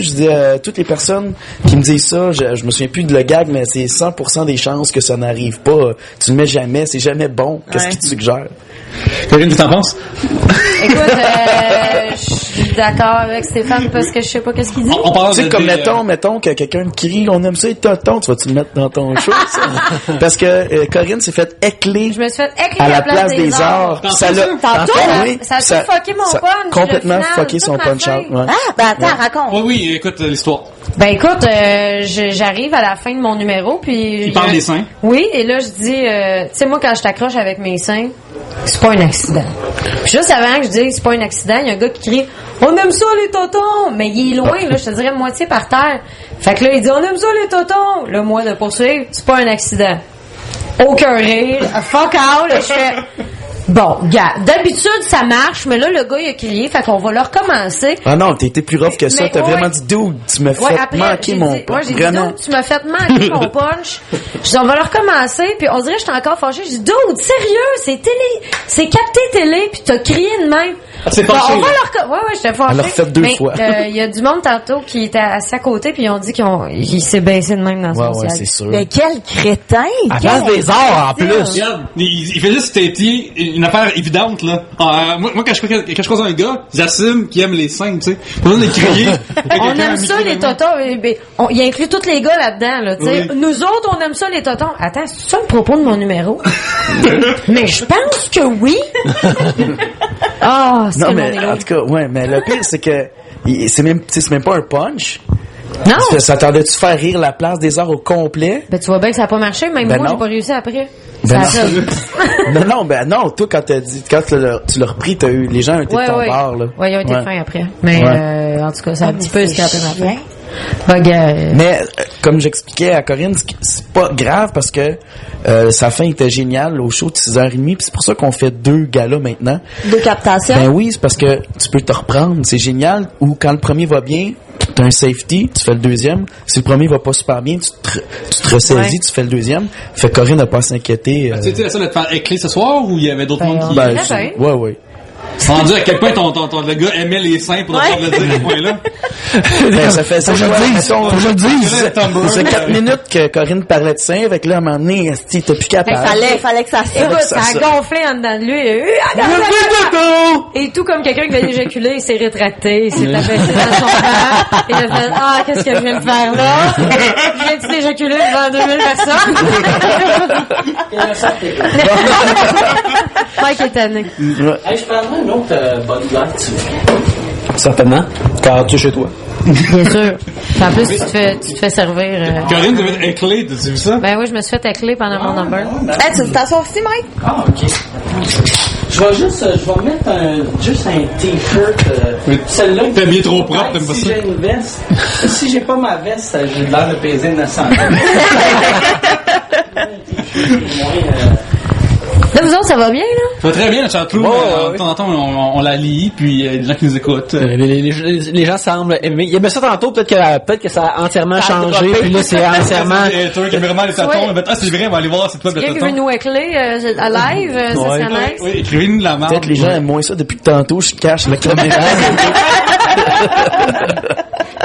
Je disais à toutes les personnes qui me disent ça, je me souviens plus de le gag, mais c'est 100% des chances que ça n'arrive pas. Tu le mets jamais, c'est jamais bon. Qu'est-ce qui te suggère? Corinne, tu t'en penses? Écoute, je suis d'accord avec Stéphane parce que je sais pas qu'est-ce qu'il dit. Tu sais, comme mettons que quelqu'un crie, on aime ça et tonton, tu vas-tu le mettre dans ton show, ça? Parce que Corinne s'est fait écler. Je me suis fait écler à la place des arts. Ça a fucké mon punch. Complètement fucké son punch-out. Ah, attends, raconte. Oui, écoute l'histoire. Ben écoute, j'arrive à la fin de mon numéro, puis... Il parle des seins. Oui, et là, je dis... tu sais, moi, quand je t'accroche avec mes seins, c'est pas un accident. Puis juste avant que je dise c'est pas un accident, il y a un gars qui crie « On aime ça, les totons! » Mais il est loin, là, je te dirais moitié par terre. Fait que là, il dit « On aime ça, les totons! » Là, moi, de poursuivre, c'est pas un accident. Aucun rire. Fuck out. Là, je fais... Bon, gars, d'habitude, ça marche, mais là, le gars, il a crié, fait qu'on va le recommencer. Ah non, t'as été plus rough que ça. Mais T'as vraiment dit, dude, tu m'as fait manquer mon punch. J'ai dit, dude, tu m'as fait manquer mon punch. Je dis, on va le recommencer, puis on dirait que j'étais encore fâchée. Je dis, dude, sérieux, c'est capté télé, puis t'as crié de même. C'est fâché. Ouais, j'étais fâchée. Elle l'a refait deux fois. Il y a du monde tantôt qui était assis à côté, puis ils ont dit qu'il s'est baissé de même dans son siège. C'est sûr. Mais quel crétin! À place des arts, en plus. Regarde, il fait juste têter une affaire évidente, là. Moi, quand je croise un gars, j'assume qu'il aime les seins, tu sais. Pas besoin de crier. On aime ça, les totons. Il inclut tous les gars là-dedans, là, tu sais. Oui. Nous autres, on aime ça, les totons. Attends, c'est ça le propos de mon numéro? Mais je pense que oui. Ah, c'est Non, mon mais, numéro. en tout cas, ouais, mais le pire, c'est que, c'est même pas un punch. Non. Ça t'attendais-tu faire rire la place des arts au complet? Ben, tu vois bien que ça a pas marché. Même Ben moi, non. j'ai pas réussi après. Ben Ça a fait- non, toi, quand tu l'as repris, les gens ont été de ton bord, là. Ouais, ils ont été fins après. Mais, en tout cas, ça a un petit peu scrapé ma fin. Mais, comme j'expliquais à Corinne, c'est pas grave parce que, sa fin était géniale au show de 6h30, puis c'est pour ça qu'on fait 2 galas maintenant. 2 captations? Ben oui, c'est parce que tu peux te reprendre, c'est génial. Ou quand le premier va bien, t'as un safety, tu fais le deuxième. Si le premier va pas super bien, tu te ressaisis, tu fais le deuxième. Fait que Corinne n'a pas à s'inquiéter. Tu étais la seule à te faire écler ce soir ou il y avait d'autres monde qui... Ouais. Rendu à quel point le gars aimait les seins pour le dire à ce point-là. Ben, ça fait ça. Je le dis. C'est 4 minutes que Corinne parlait de seins, avec là, à un moment donné, t'es plus capable. Fallait que ça sorte. Écoute, ça a gonflé en dedans de lui. Et tout comme quelqu'un qui vient d'éjaculer, il s'est rétracté, il s'est abaissé dans son banc. Il a fait, qu'est-ce que je viens de faire là? Je viens de d'éjaculer devant 2000 personnes. Mike est tanné. Hey, je prendrais une autre Bud Light, s'il vous plaît. Certainement. Car tu es chez toi. Bien sûr. En plus, tu te fais servir. Corinne devait être éclée, t'as vu ça? Ben oui, je me suis fait écler pendant mon number. Tu veux t'asseoir aussi, Mike? Ah, ok. Je vais mettre juste un t-shirt. Celle-là. T'es bien trop propre, t'aimes pas si ça? j'ai une veste. Si j'ai pas ma veste, j'ai l'air de peser 900 Là, vous autres, ça va bien, là? Ça va très bien, le Châteloup. De temps en temps, on la lit, puis il y a des gens qui nous écoutent. Les gens semblent aimer. Il y avait ça tantôt, peut-être que ça a entièrement changé, puis là, c'est entièrement... Toi, caméraman, les tatons, c'est vrai, on va aller voir, c'est toi, le Quelqu'un qui veut taton. nous écler à live, ça serait nice. Oui, écrivez-nous de la merde. Peut-être les gens aiment moins ça depuis que tantôt, je cache la caméra.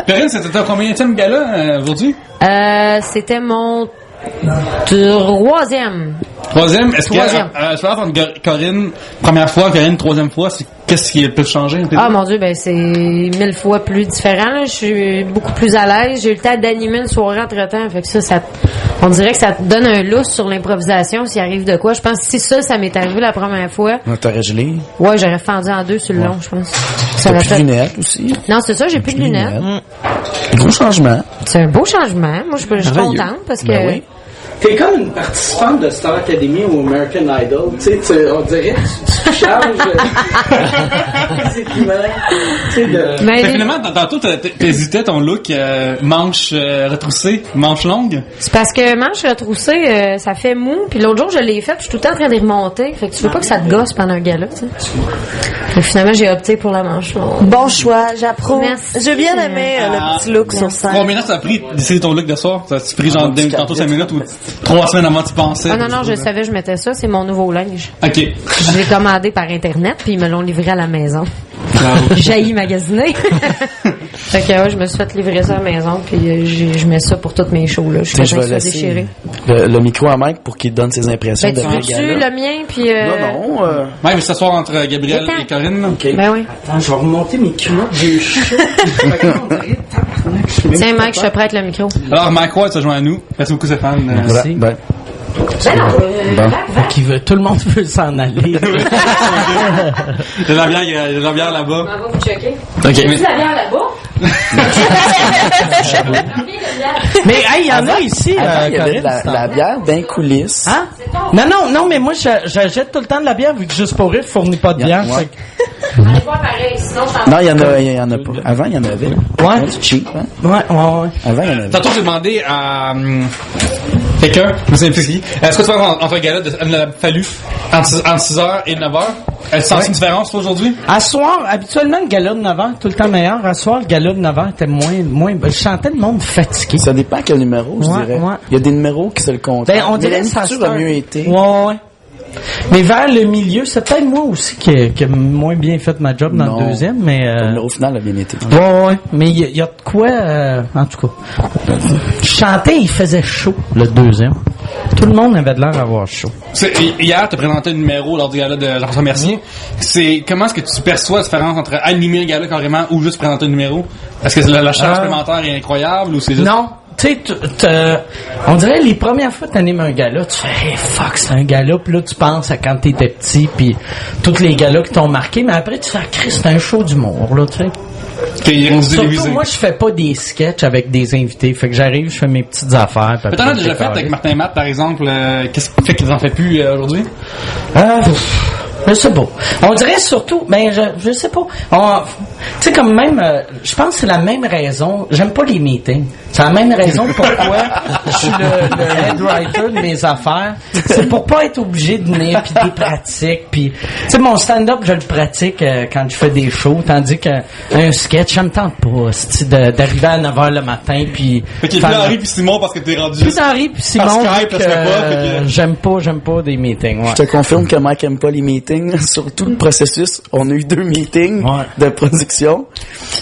Corinne, c'était ton combienième gala aujourd'hui? C'était mon 3e. Troisième, est-ce que, Troisième. je vais entendre Corinne, première fois, Corinne, troisième fois, qu'est-ce qui a le plus changé? Ah, mon Dieu, ben, c'est 1000 fois plus différent, là. Je suis beaucoup plus à l'aise. J'ai eu le temps d'animer une soirée entre-temps. Fait que ça, on dirait que ça te donne un lousse sur l'improvisation s'il arrive de quoi. Je pense que si ça m'est arrivé la première fois. T'aurais gelé. Ouais, j'aurais fendu en 2 sur le long, je pense. T'as plus de lunettes aussi. Non, c'est ça, j'ai plus de lunettes. Gros changement. C'est un beau changement. Moi, je suis contente parce que... Ben oui. T'es comme une participante de Star Academy ou American Idol. Tu sais, on dirait tu changes physiquement. Mais finalement, tantôt, t'hésitais ton look manche retroussée, manche longue. c'est parce que manche retroussée, ça fait mou. Puis l'autre jour, je l'ai fait, puis je suis tout le temps en train de les remonter. Fait que tu veux pas que ça te gosse pendant un gala, tu sais. Fait que finalement, j'ai opté pour la manche longue. Bon choix, j'approuve. Merci. J'ai bien aimé le petit look sur scène. Combien de temps ça a pris d'essayer ton look de soir? Ça a pris genre tantôt 5 minutes ou 3 semaines avant que tu pensais? Ah non, je savais, je mettais ça. C'est mon nouveau linge. OK. Je l'ai commandé par Internet, puis ils me l'ont livré à la maison. J'ai haï magasiner. Fait que ouais, je me suis fait livrer ça à la maison, puis je mets ça pour toutes mes shows, là. Je suis Je vais laisser déchiré. le micro à Mike pour qu'il donne ses impressions Ben, de tu veux-tu gala. le mien, puis... Non. Ouais, mais s'asseoir entre Gabriel et Corinne, là. OK. Ben oui. Attends, je vais remonter mes culottes. J'ai chaud. Tiens, Mike, je te prête le micro. Alors, Mike White se joint à nous. Merci beaucoup, Stéphane. Merci. Ben, Qui veut, tout le monde veut s'en aller. Il y a de la bière là-bas. On va vous checker. OK. Tu la bière là-bas? Mais hey, il y en a ici, Avant, il y avait Corinne, de la bière d'un coulisses. Hein? Non, mais moi, j'achète tout le temps de la bière, vu que Juste pour rire fournit pas de bière. Ouais. Fait que- On est pas pareil, sinon je Non, il y en a pas. Avant, il y en avait. Ouais. C'est cheap, hein? Ouais. Avant, il y en avait. Tantôt, j'ai demandé à quelqu'un, je me souviens plus qui, est-ce que tu penses entre un gala de Fallu entre 6h et 9h? Est-ce que c'est une différence toi, aujourd'hui? À soir, habituellement, le gala de 9h est tout le temps meilleur. À soir, le gala de 9h était moins, je sentais le monde fatigué. Ça dépend quel numéro, je dirais. Ouais. Il y a des numéros qui se le comptent. Ben, on dirait que ça a mieux été. Ouais. Mais vers le milieu, c'est peut-être moi aussi qui ai moins bien fait ma job dans Non. le deuxième, mais Le numéro final a bien été. ouais. Mais il y a de quoi, en tout cas. Je chantais, il faisait chaud, le deuxième. Tout le monde avait de l'air d'avoir chaud. Hier, tu as présenté un numéro lors du gala de Jean-François Mercier. Comment est-ce que tu perçois la différence entre animer un gala carrément ou juste présenter un numéro? Est-ce que la charge supplémentaire est incroyable ou c'est juste... Non. Tu sais, on dirait les premières fois que t'animes un gala, tu fais hey, fuck, c'est un gala, puis là tu penses à quand t'étais petit, puis tous les galas qui t'ont marqué, mais après tu fais Christ, c'est un show d'humour, là, tu sais. Surtout, moi, je fais pas des sketchs avec des invités. Fait que j'arrive, je fais mes petites affaires. Mais t'en as déjà fait avec Martin Matt, par exemple. Qu'est-ce qui fait qu'ils en fait plus aujourd'hui? Je sais pas. On dirait surtout, ben je sais pas. Tu sais comme même, je pense que c'est la même raison. J'aime pas les meetings. C'est la même raison pourquoi je suis le head writer de mes affaires. C'est pour pas être obligé de venir puis des pratiques. Puis tu sais mon stand-up je le pratique quand je fais des shows, tandis qu'un sketch ça me tente pas. D'arriver à 9h le matin puis. Fait qu'il y a plus Henri puis Simon parce que t'es rendu. Plus Henri puis Simon. J'aime pas des meetings. Ouais. Je te confirme que Mike aime pas les meetings. Sur tout le processus, on a eu 2 meetings de production.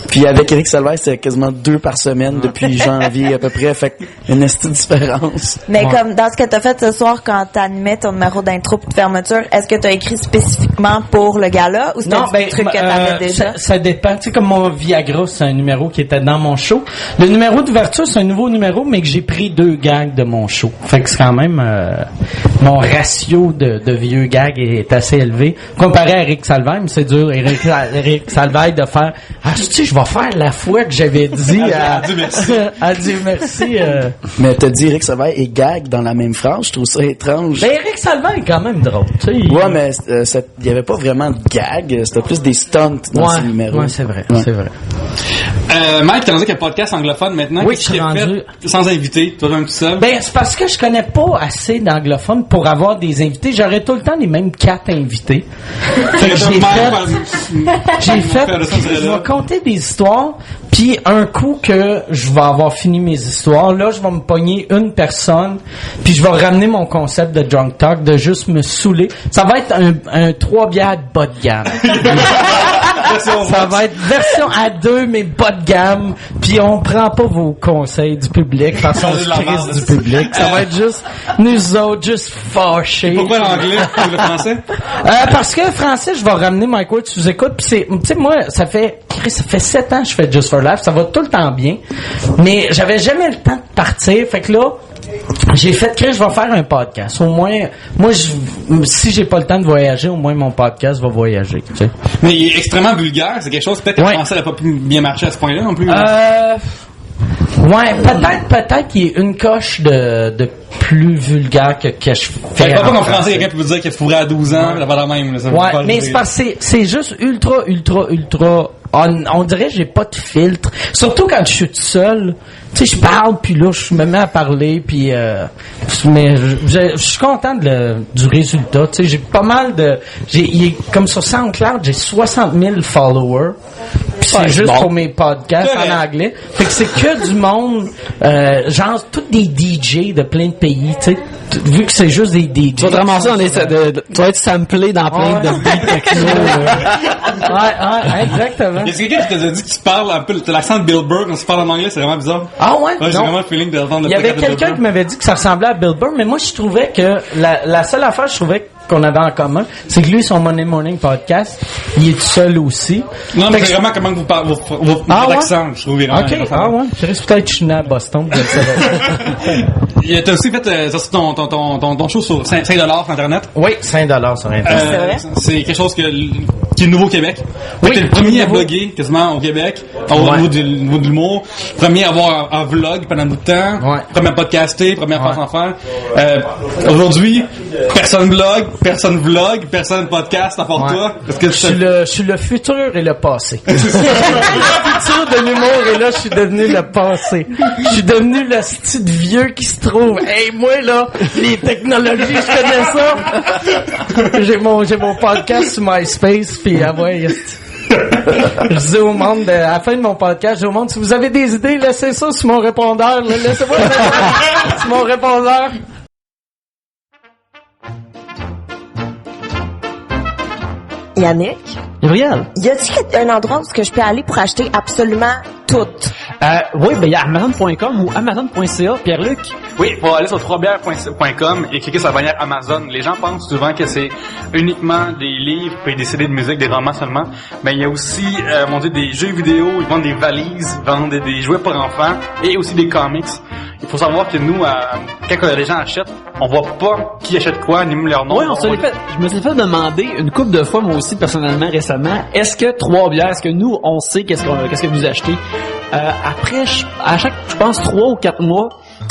Puis avec Éric Salvaire, c'était quasiment 2 par semaine depuis janvier à peu près. Fait une petite différence. Mais comme dans ce que t'as fait ce soir quand t'animais ton numéro d'intro et de fermeture, est-ce que t'as écrit spécifiquement pour le gala ou c'était un truc que t'avais déjà? Ça dépend. Tu sais, comme mon Viagra, c'est un numéro qui était dans mon show. Le numéro d'ouverture, c'est un nouveau numéro, mais que j'ai pris 2 gags de mon show. Fait que c'est quand même mon ratio de vieux gags est assez élevé. Comparé à Éric Salvaire, mais c'est dur, Éric Salvaire de faire je vais faire la fois que j'avais dit à Dieu merci. Mais t'as dit Éric Salvaire et gag dans la même phrase, je trouve ça étrange. Ben Éric Salvaire est quand même drôle, tu sais. Ouais, mais il y avait pas vraiment de gag, c'était plus des stunts dans ce numéro. Ouais, c'est vrai. Mike, t'as dit qu'il y a un podcast anglophone maintenant. Oui, je suis rendu. Sans invité, toi même tout seul. Ben, c'est parce que je connais pas assez d'anglophones pour avoir des invités. J'aurais tout le temps les mêmes 4 invités. J'ai fait, je vais compter des histoires, puis un coup que je vais avoir fini mes histoires, là, je vais me pogner une personne, puis je vais ramener mon concept de drunk talk, de juste me saouler. Ça va être un 3 bières bas de gamme. Ça va être version à 2 mais bas de gamme, puis on prend pas vos conseils du public parce qu'on se crise du public. Ça va être juste nous autres, juste fâchés. Pourquoi l'anglais ou le français? Parce que français, je vais ramener Mike Ward sous écoute, puis c'est, tu sais, moi, ça fait 7 ans que je fais Just for Life, ça va tout le temps bien, mais j'avais jamais le temps de partir, fait que là, j'ai fait que je vais faire un podcast. Au moins, moi, si j'ai pas le temps de voyager, au moins mon podcast va voyager. Tu sais. Mais il est extrêmement vulgaire. C'est quelque chose peut-être que le français n'a pas pu bien marcher à ce point-là non plus. Ouais, peut-être qu'il y a une coche de plus vulgaire que je fais. Pas qu'en français, quelqu'un peut dire qu'il a fourré à 12 ans, ça va la même. Là, ça ouais, mais c'est parce que c'est juste ultra. On dirait que j'ai pas de filtre. Surtout quand je suis tout seul. Tu sais, je parle, puis là, je me mets à parler, puis mais je suis content du résultat. Tu sais, j'ai pas mal de... comme sur SoundCloud, j'ai 60 000 followers. Puis c'est juste pour mes podcasts en anglais. Fait que c'est que du monde, genre, tous des DJ de plein de pays, tu sais. Vu que c'est juste des DJ. Tu vas te ramasser tu vas être samplé dans plein de beats techno. Ouais, exactement. Y a quelqu'un qui t'a dit que tu parles un peu, t'as l'accent de Bill Burr quand tu parles en anglais, c'est vraiment bizarre. Ah ouais? J'ai vraiment le feeling d'entendre le Il y avait quelqu'un qui m'avait dit que ça ressemblait à Bill Burr, mais moi je trouvais que la seule affaire, je trouvais qu'on avait en commun, c'est que lui, son Monday Morning Podcast, il est tout seul aussi. Non, mais c'est vraiment comment vous parlez, votre accent, je trouve vraiment. Ok, je risque peut-être que je suis né à Boston, je le savais. T'as aussi fait, ton show sur $5 sur Internet. Oui, $5 sur Internet. C'est vrai? C'est quelque chose qui est nouveau au Québec. Oui, t'es le premier à vlogger, quasiment, au Québec, au niveau de l'humour. Premier à avoir un vlog pendant un bout de temps. Ouais. Premier à podcaster, premier à faire sans faire. Aujourd'hui, personne blog, personne vlog, personne podcast à part toi. Parce que je suis le futur et le passé. Le futur de l'humour et là, je suis devenu le passé. Je suis devenu le style vieux qui se trouve. Hey, moi, là, les technologies, je connais ça. J'ai mon podcast sur MySpace, puis je dis au monde, à la fin de mon podcast, je dis au monde, si vous avez des idées, laissez ça sur mon répondeur. Là, laissez-moi sur mon répondeur. Yannick? Gabriel? Y a-t-il un endroit où je peux aller pour acheter absolument tout? Oui, ben il y a Amazon.com ou Amazon.ca, Pierre-Luc. Oui, il faut aller sur troisbières.com et cliquer sur la bannière Amazon. Les gens pensent souvent que c'est uniquement des livres et des CD de musique, des romans seulement. Mais il y a aussi, des jeux vidéo, ils vendent des valises, ils vendent des jouets pour enfants et aussi des comics. Il faut savoir que nous, quand les gens achètent, on voit pas qui achète quoi, ni leur nom. Oui, je me suis fait demander une couple de fois, moi aussi, personnellement, récemment, est-ce que Trois-Bières, est-ce que nous, on sait qu'est-ce que vous achetez? Après, à chaque, je pense, 3 ou 4 mois,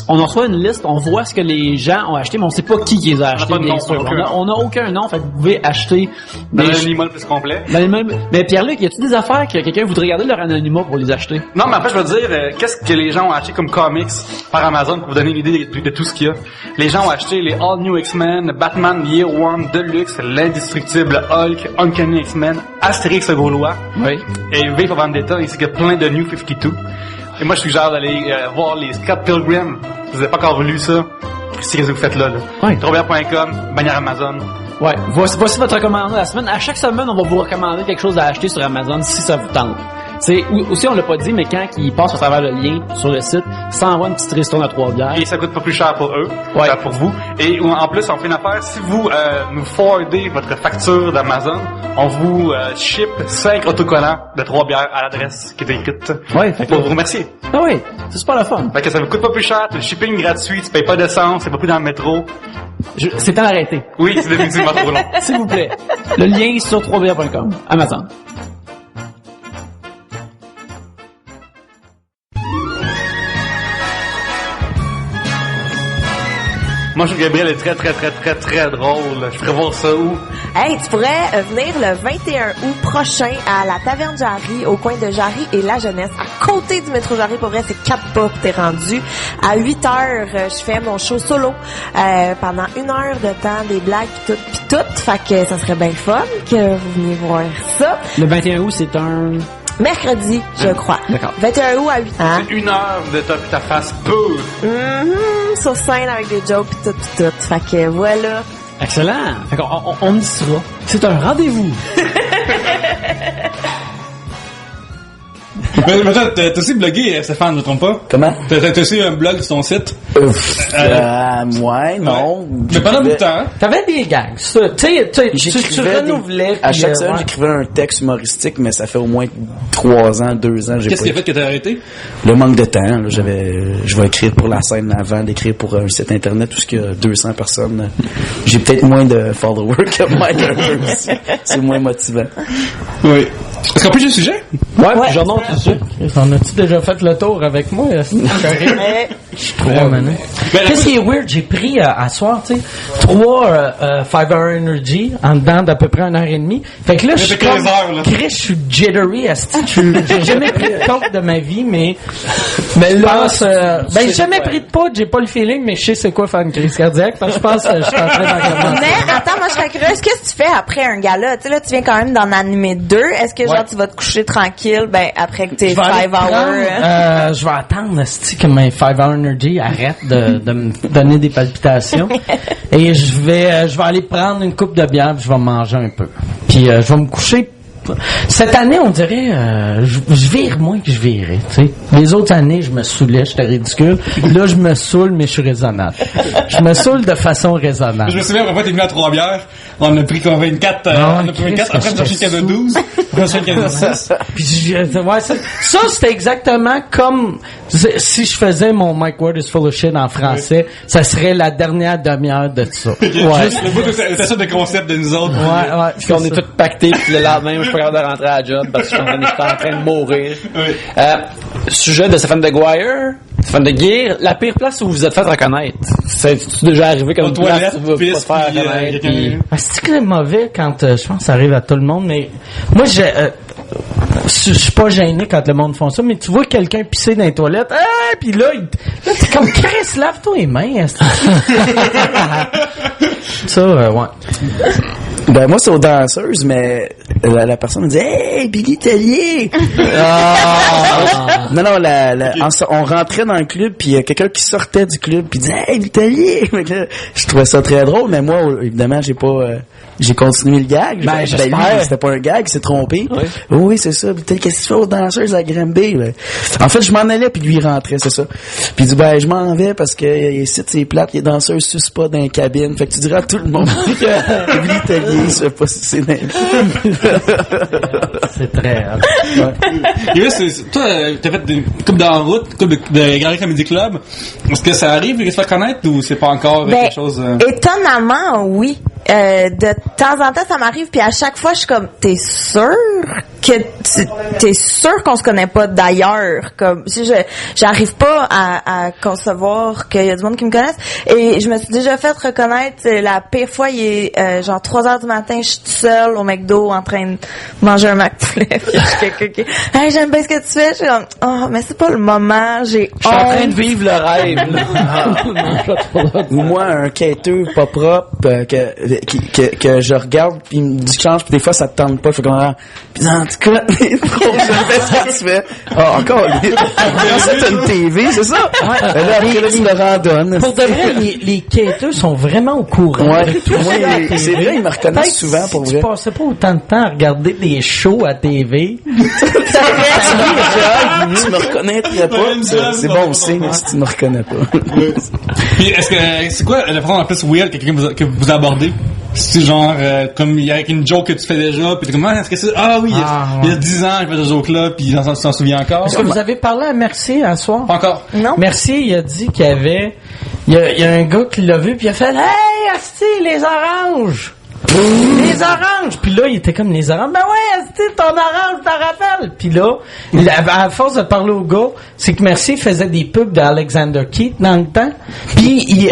on en reçoit une liste, on voit ce que les gens ont acheté, mais on sait pas qui les a achetés, bien sûr. On a aucun nom, fait que vous pouvez acheter dans l'anonymat le plus complet. Mais Pierre-Luc, y a-t-il des affaires que quelqu'un voudrait garder leur anonymat pour les acheter? Non, mais après, je veux dire, qu'est-ce que les gens ont acheté comme comics par Amazon pour vous donner une idée de tout ce qu'il y a. Les gens ont acheté les All New X-Men, Batman Year One Deluxe, l'Indestructible Hulk, Uncanny X-Men, Astérix le Gaulois, oui, et V for Vendetta, ainsi que plein de New 52. Et moi, je suggère d'aller voir les Scott Pilgrim. Si vous n'avez pas encore lu ça, c'est ce que vous faites là. Oui. Troisbières.com, bannière Amazon. Ouais. Voici votre recommandation de la semaine. À chaque semaine, on va vous recommander quelque chose à acheter sur Amazon si ça vous tente. Aussi, on l'a pas dit, mais quand ils passent à travers le lien sur le site, ça envoie une petite ristourne à Trois-Bières. Et ça coûte pas plus cher pour eux, ouais, pour vous. Et en plus, on fait une affaire, si vous nous forwardez votre facture d'Amazon, on vous ship 5 autocollants de Trois-Bières à l'adresse qui est écrite. Ouais, pour vous remercier. Ah oui, c'est super le fun. Fait que ça vous coûte pas plus cher, le shipping gratuit, tu payes pas d'essence, c'est pas plus dans le métro. C'est temps d'arrêter. Oui, c'est définitivement trop long. S'il vous plaît. Le lien sur troisbières.com, Amazon. Moi, je trouve que Gabriel est très drôle. Je pourrais voir ça où? Hey, tu pourrais venir le 21 août prochain à la Taverne Jarry, au coin de Jarry et La Jeunesse, à côté du métro Jarry. Pour vrai, c'est 4 pas que t'es rendu. À 8 heures, je fais mon show solo pendant 1 heure de temps, des blagues pis tout. Fait que ça serait bien fun que vous veniez voir ça. Le 21 août, c'est un... mercredi, je crois. D'accord. 21 août à 8 ans. C'est 1 heure de ta face pure. Sur scène avec des jokes pis tout. Fait que voilà. Excellent. Fait qu'on y sera. C'est un rendez-vous. Mais t'as aussi blogué, Stéphane, je me trompe pas? Comment? T'as aussi un blog sur ton site? Ouais, non. Mais pendant beaucoup de temps, hein? T'avais des gangs, ça. Tu renouvelais. À chaque semaine, j'écrivais un texte humoristique, mais ça fait au moins 3 ans, 2 ans. Qu'est-ce qui a fait que t'as arrêté? Le manque de temps. Là, je vais écrire pour la scène avant d'écrire pour un site internet où il y a 200 personnes. J'ai peut-être moins de followers que Mike un peu aussi. C'est moins motivant. Oui. Est-ce qu'on peut juste sujet? Ouais. J'en ai un sujet. En as-tu déjà fait le tour avec moi? Je suis trop amené. Qu'est-ce qui est weird? J'ai pris à soir, tu sais, 3 5 Hour Energy en dedans d'à peu près 1h30. Fait que là, je suis comme... Chris, je suis jittery. J'ai jamais pris de compte de ma vie, mais là, j'ai jamais pris de poudre. J'ai pas le feeling, mais je sais c'est quoi faire une crise cardiaque. Parce que je pense que je suis en train d'en commencer. Mais attends, moi je serais curieuse. Qu'est-ce que tu fais après un gala? Tu sais, là, tu viens quand même d'en animer 2. Est-ce que genre tu vas te coucher tranquille, après que t'es 5 hours? Je vais attendre, que mes 5 Hour Energy arrête de me donner des palpitations. Et je vais aller prendre une coupe de bière, puis je vais manger un peu. Puis je vais me coucher Cette année, on dirait, je vire moins que je virais, tu sais. Les autres années, je me saoulais, j'étais ridicule. Là, je me saoule, mais je suis raisonnable. Je me saoule de façon raisonnable. Je me souviens, après, t'es venu à Trois-Bières. On a pris comme 24, on a pris 24, après, on a cherché le 12. Après, on a cherché le 6. Puis, ouais, ça, c'était exactement comme, si je faisais mon Mike Ward is full of shit en français, ça serait la dernière demi-heure de ça. Ouais. Juste le bout de ça de concept de nous autres. Ouais. Puis qu'on est tous pactés, puis le lendemain, je suis pas capable de rentrer à la job parce que j'étais en train de mourir. Oui. Sujet de Stéphane Deguire, Stéphane de Gear, la pire place où vous vous êtes fait reconnaître. C'est déjà arrivé comme toi, place où vous ne pas te faire reconnaître. C'est que c'est mauvais quand, je pense que ça arrive à tout le monde, mais moi, je suis pas gêné quand le monde font ça, mais tu vois quelqu'un pisser dans les toilettes, puis là, t'es comme, Chris, lave-toi les mains. Ça, ouais. Ben, moi, c'est aux danseuses, mais la personne me dit « Hey, Billy Tellier! » Non, on rentrait dans le club, puis il y a quelqu'un qui sortait du club, puis disait « Hey, Billy Tellier! » Je trouvais ça très drôle, mais moi, évidemment, j'ai continué le gag. Ben, j'espère. Lui, c'était pas un gag, il s'est trompé. Oui, c'est ça. Puis qu'est-ce que tu fais aux danseuses à Granby? Ben, en fait, je m'en allais, puis lui, il rentrait, c'est ça. Puis il dit, je m'en vais parce que ici, c'est plate, les danseuses sucent pas dans les cabines. Fait que tu diras à tout le monde que Billy Tellier, il se fait pas sucer dans les C'est très... Et là, toi, t'as fait une coupe d'en route, une coupe de Galerie Comedy Club. Est-ce que ça arrive de se faire connaître ou c'est pas encore quelque chose... Étonnamment, oui. De temps en temps, ça m'arrive, puis à chaque fois, je suis comme, t'es sûr qu'on se connaît pas d'ailleurs? Comme, si j'arrive pas à concevoir qu'il y a du monde qui me connaisse. Et je me suis déjà fait reconnaître, la pire fois, il est genre 3h du matin, je suis toute seule au McDo en train de manger un McPoulet. Puis je suis quelqu'un qui, hey, j'aime bien ce que tu fais. Je suis comme, oh, mais c'est pas le moment, j'ai honte. Je suis en train de vivre le rêve. Ou moi, un quêteux pas propre, que je regarde, puis il me dit change, puis des fois ça te tente pas, je fais comme puis en tout cas, je fais ce que tu fais. Ah, encore, c'est une TV, c'est ça? Ouais. Là, après, là, tu le randonnes. Pour de vrai, les quêteux sont vraiment au courant. Ouais. C'est vrai, ils me reconnaissent souvent, pour vrai. Tu passais pas autant de temps à regarder des shows à TV. Tu me reconnaîtrais pas. C'est bon signe si tu me reconnais pas. Puis, c'est quoi la façon la plus weird que vous abordez? C'est genre, comme il y a une joke que tu fais déjà, puis t'es comme, est-ce que c'est, il y a 10 ans, j'ai fait ce joke-là, puis tu t'en souviens encore. Est-ce que vous avez parlé à Mercier un soir? Pas encore. Non. Mercier, il a dit qu'il y avait, il y a un gars qui l'a vu, puis il a fait, hey, asti, les oranges! Les oranges! Puis là, il était comme les oranges. Ben ouais, asti, ton orange, t'en rappelles? Puis là, à force de parler au gars, c'est que Mercier faisait des pubs d'Alexander Keith dans le temps. Puis il y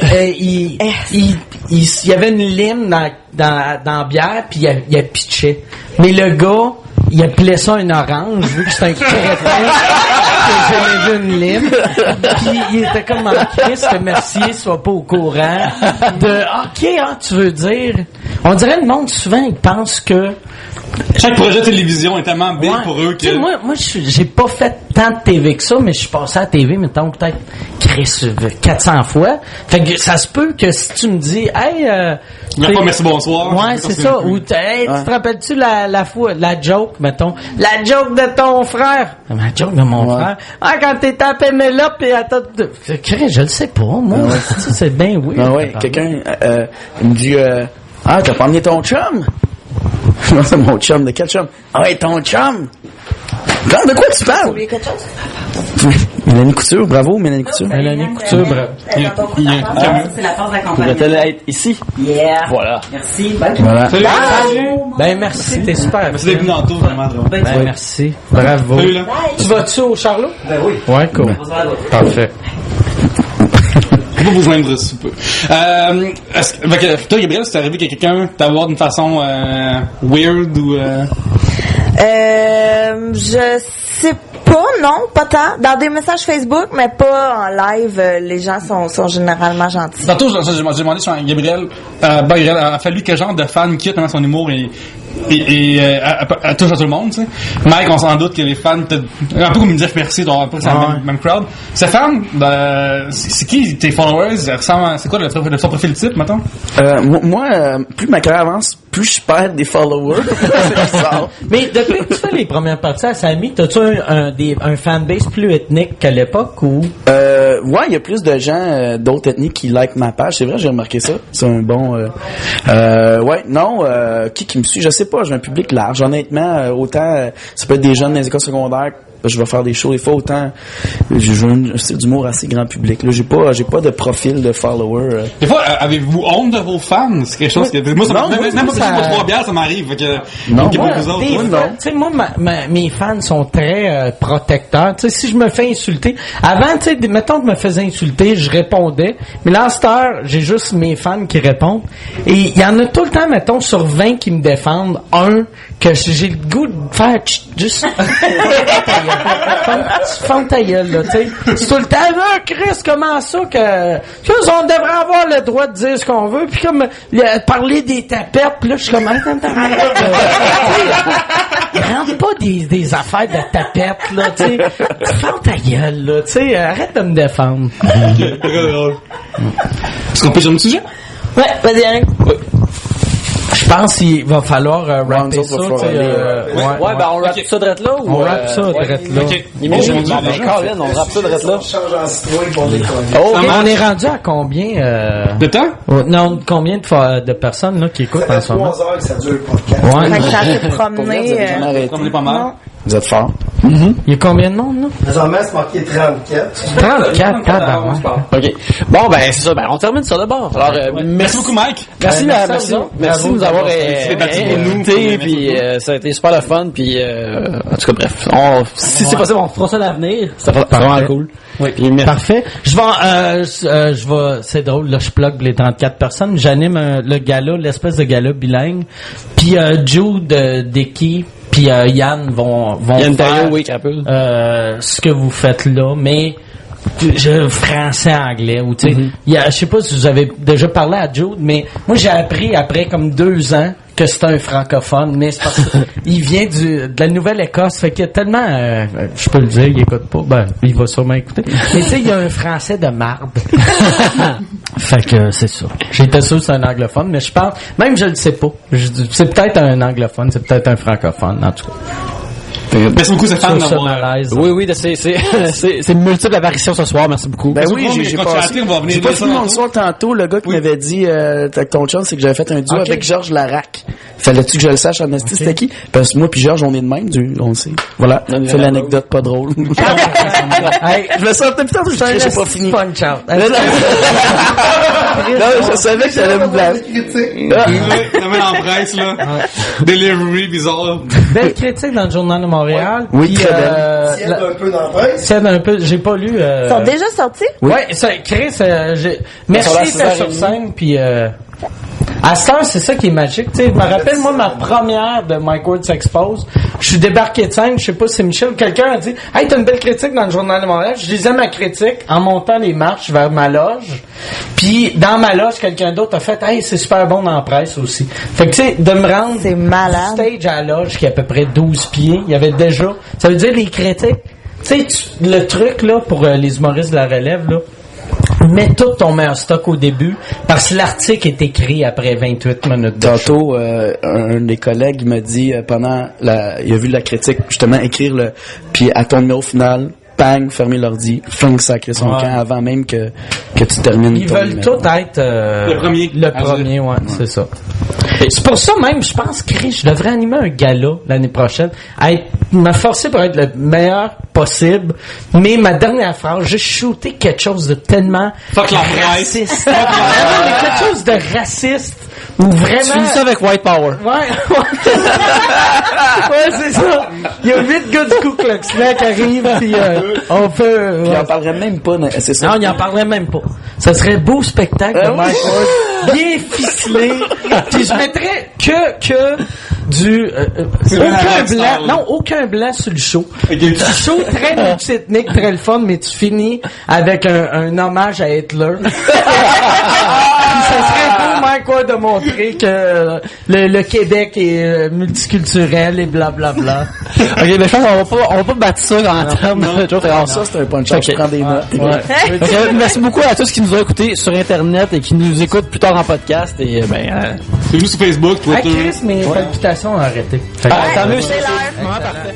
avait une lime dans la bière, puis il a pitché. Mais le gars, il appelait ça une orange, vu que c'est un crétin que j'avais vu une lime. Puis il était comme en crise que Mercier soit pas au courant de OK, tu veux dire. On dirait le monde souvent il pense que chaque projet de télévision est tellement big pour eux que... Moi, j'ai pas fait tant de TV que ça, mais je suis passé à la TV, mettons, peut-être 400 fois. Fait que ça se peut que si tu me dis, hey, pas merci, bonsoir. Ouais, c'est ça. Ou, hey, tu te rappelles-tu la joke, mettons? La joke de ton frère. La joke de mon frère. Ah, quand t'es tapé Pénélope et à je le sais pas, moi. C'est bien oui. Quelqu'un, il me dit, t'as pas emmené ton chum? Non, c'est mon chum. De quel chum? Ah ouais, ton chum! De quoi tu parles? Oublié quelque chose? Mélanie Couture, bravo, Mélanie Couture. Mélanie Couture, bravo. C'est la force de la compagnie. Pourrait-elle être ici? Yeah. Voilà. Merci. Voilà. Salut. Ben, merci, t'es super. Merci d'être venu dans tout, vraiment drôle. Ben, merci. Bravo. Salut, là. Tu vas-tu au Charlot? Ben oui. Ouais, cool. Parfait. On va vous joindre sous peu. Toi, Gabriel, c'est arrivé que quelqu'un t'avoir d'une façon weird ou... Je sais pas, non, pas tant. Dans des messages Facebook, mais pas en live. Les gens sont généralement gentils. Tantôt, j'ai demandé sur Gabriel, Gabriel, a fallu quel genre de fan quitte son humour et touche à tout le monde, tu sais. Mike, on s'en doute que les fans, un peu comme il me disait Merci, un peu c'est la même crowd. Ces fans, c'est qui tes followers? C'est quoi son profil type, mettons? Moi, plus ma carrière avance, plus je perds des followers. C'est bizarre. Mais depuis que tu fais les premières parties à Samy, t'as-tu un fanbase plus ethnique qu'à l'époque ou? Ouais, il y a plus de gens d'autres ethnies qui like ma page. C'est vrai, j'ai remarqué ça. C'est un bon. Qui me suit, je sais pas. J'ai un public large. Honnêtement, autant ça peut être des jeunes dans les écoles secondaires. Je vais faire des shows des fois, autant j'ai un style d'humour assez grand public. Là, j'ai pas de profil de follower. Des fois, avez-vous honte de vos fans? C'est quelque chose que moi, ça même pas 3 bières, ça m'arrive. Fait que non, moi, mes fans sont très protecteurs. Tu sais, si je me fais insulter, avant, tu sais, mettons que je me faisais insulter, je répondais. Mais là, à cette heure, j'ai juste mes fans qui répondent. Et il y en a tout le temps, mettons, sur 20 qui me défendent. Un que j'ai le goût de faire juste Femme ta gueule, là, tu sais. C'est tout le temps, là, Chris, comment ça que on devrait avoir le droit de dire ce qu'on veut, puis comme, parler des tapettes, pis là, je suis comme, rentre pas des affaires de tapettes, là, tu sais. Femme ta gueule, là, tu sais, arrête de me défendre. Est-ce qu'on peut sur le sujet? Ouais, vas-y, Eric. Oui. Je pense qu'il va falloir rapper ça, tu sais. Ouais, ben on rappe ça drette là ou... On rappe ça drette là. Ok. Colin, on rappe ça drette là. On est rendu à combien de temps? Non, combien de personnes là qui écoutent en ce moment? 3 heures que ça dure le podcast. Ouais. Fait que ça s'est promené. Promener pas mal. Vous êtes forts. Il y a combien de monde, là? Désormais, c'est marqué 34. 34, tabarnak. OK. Bon, ben, c'est ça. Ben, on termine ça d'abord. Alors, Merci beaucoup, Mike. Merci de nous avoir invités, puis ça a été super le fun, puis en tout cas, bref. Si c'est possible, on fera ça à l'avenir. Ça va vraiment cool. Oui. Parfait. Je vais, c'est drôle, là, je plug les 34 personnes. J'anime le gala, l'espèce de gala bilingue. Puis, Jude, Dicky, puis Yann vont faire ce que vous faites là, mais français, anglais, ou tu sais, je sais pas si vous avez déjà parlé à Jude, mais moi j'ai appris après comme 2 ans que c'est un francophone, mais c'est parce qu'il vient de la Nouvelle-Écosse, fait qu'il y a tellement, je peux le dire, il écoute pas, ben, il va sûrement écouter, mais tu sais, il y a un français de marde. Fait que c'est ça. J'étais sûr que c'est un anglophone, mais je pense, même je le sais pas. C'est peut-être un anglophone, c'est peut-être un francophone, en tout cas. Merci beaucoup, Stéphane, d'avoir... Oui, c'est multiples apparitions ce soir, merci beaucoup. Ben oui, j'ai pas fini mon soir tantôt, le gars qui m'avait dit, avec ton chum, c'est que j'avais fait un duo avec Georges Larac. Fallait-tu que je le sache en esti, c'était qui? Parce que moi puis Georges, on est de même, on le sait. Voilà, c'est l'anecdote pas drôle. Hey, je me sentais putain, j'ai pas fini. Punch out. Non, je savais que j'allais me blaguer. Ça met en presse, là. Delivery bizarre. Belle critique dans le Journal de Montréal. Oui, puis, très belle. Tiède un peu dans la presse. Tiède un peu, j'ai pas lu. Ils sont déjà sortis? Oui. Ouais, ça, Chris, merci d'être sur scène, puis à cette heure, c'est ça qui est magique. Tu sais, je me rappelle, moi, ma première de Mike Ward s'expose. Je suis débarqué de scène, je sais pas si c'est Michel, quelqu'un a dit « Hey, t'as une belle critique dans le Journal de Montréal. » Je lisais ma critique en montant les marches vers ma loge. Puis, dans ma loge, quelqu'un d'autre a fait « Hey, c'est super bon dans la presse aussi. » Fait que, tu sais, de me rendre c'est malade. Stage à la loge qui est à peu près 12 pieds, il y avait déjà... Ça veut dire les critiques. Tu sais, le truc, là, pour les humoristes de la relève, là, mets tout ton meilleur stock au début, parce que l'article est écrit après 28 minutes. Tantôt, un des collègues il m'a dit, il a vu la critique, justement, écrire puis à ton numéro final, bang, fermer l'ordi, flingue sacrer son camp avant même que tu termines. Ils veulent tout être le premier. Le premier, ouais, c'est ça. Et c'est pour ça même, je pense que je devrais animer un gala l'année prochaine, me forcer pour être le meilleur possible, mais ma dernière phrase, j'ai shooté quelque chose de tellement raciste. Quelque chose de raciste. Ou vraiment... Tu finis ça avec White Power. Ouais, c'est ça. Il y a 8 gars du Ku Klux Klan qui arrivent, puis on peut... Puis on parlerait même pas, c'est ça. Non, on en parlerait même pas. Ça serait beau spectacle de Mike Ward, bien ficelé, puis je mettrais que du... aucun blanc, non, aucun blanc sur le show. Du show très multi-ethnique, très le fun, mais tu finis avec un hommage à Hitler. Ça serait beau, Mike à quoi de montrer que le Québec est multiculturel et blablabla. Ok, ben je pense qu'on va pas battre ça en termes de choses. Alors ça, c'est un punch-up. Je prends des notes. Ouais. Ok, merci beaucoup à tous qui nous ont écoutés sur Internet et qui nous écoutent plus tard en podcast. Et c'est nous sur Facebook, Twitter. Chris, mes palpitations ont arrêté. Tant mieux, c'est parfait.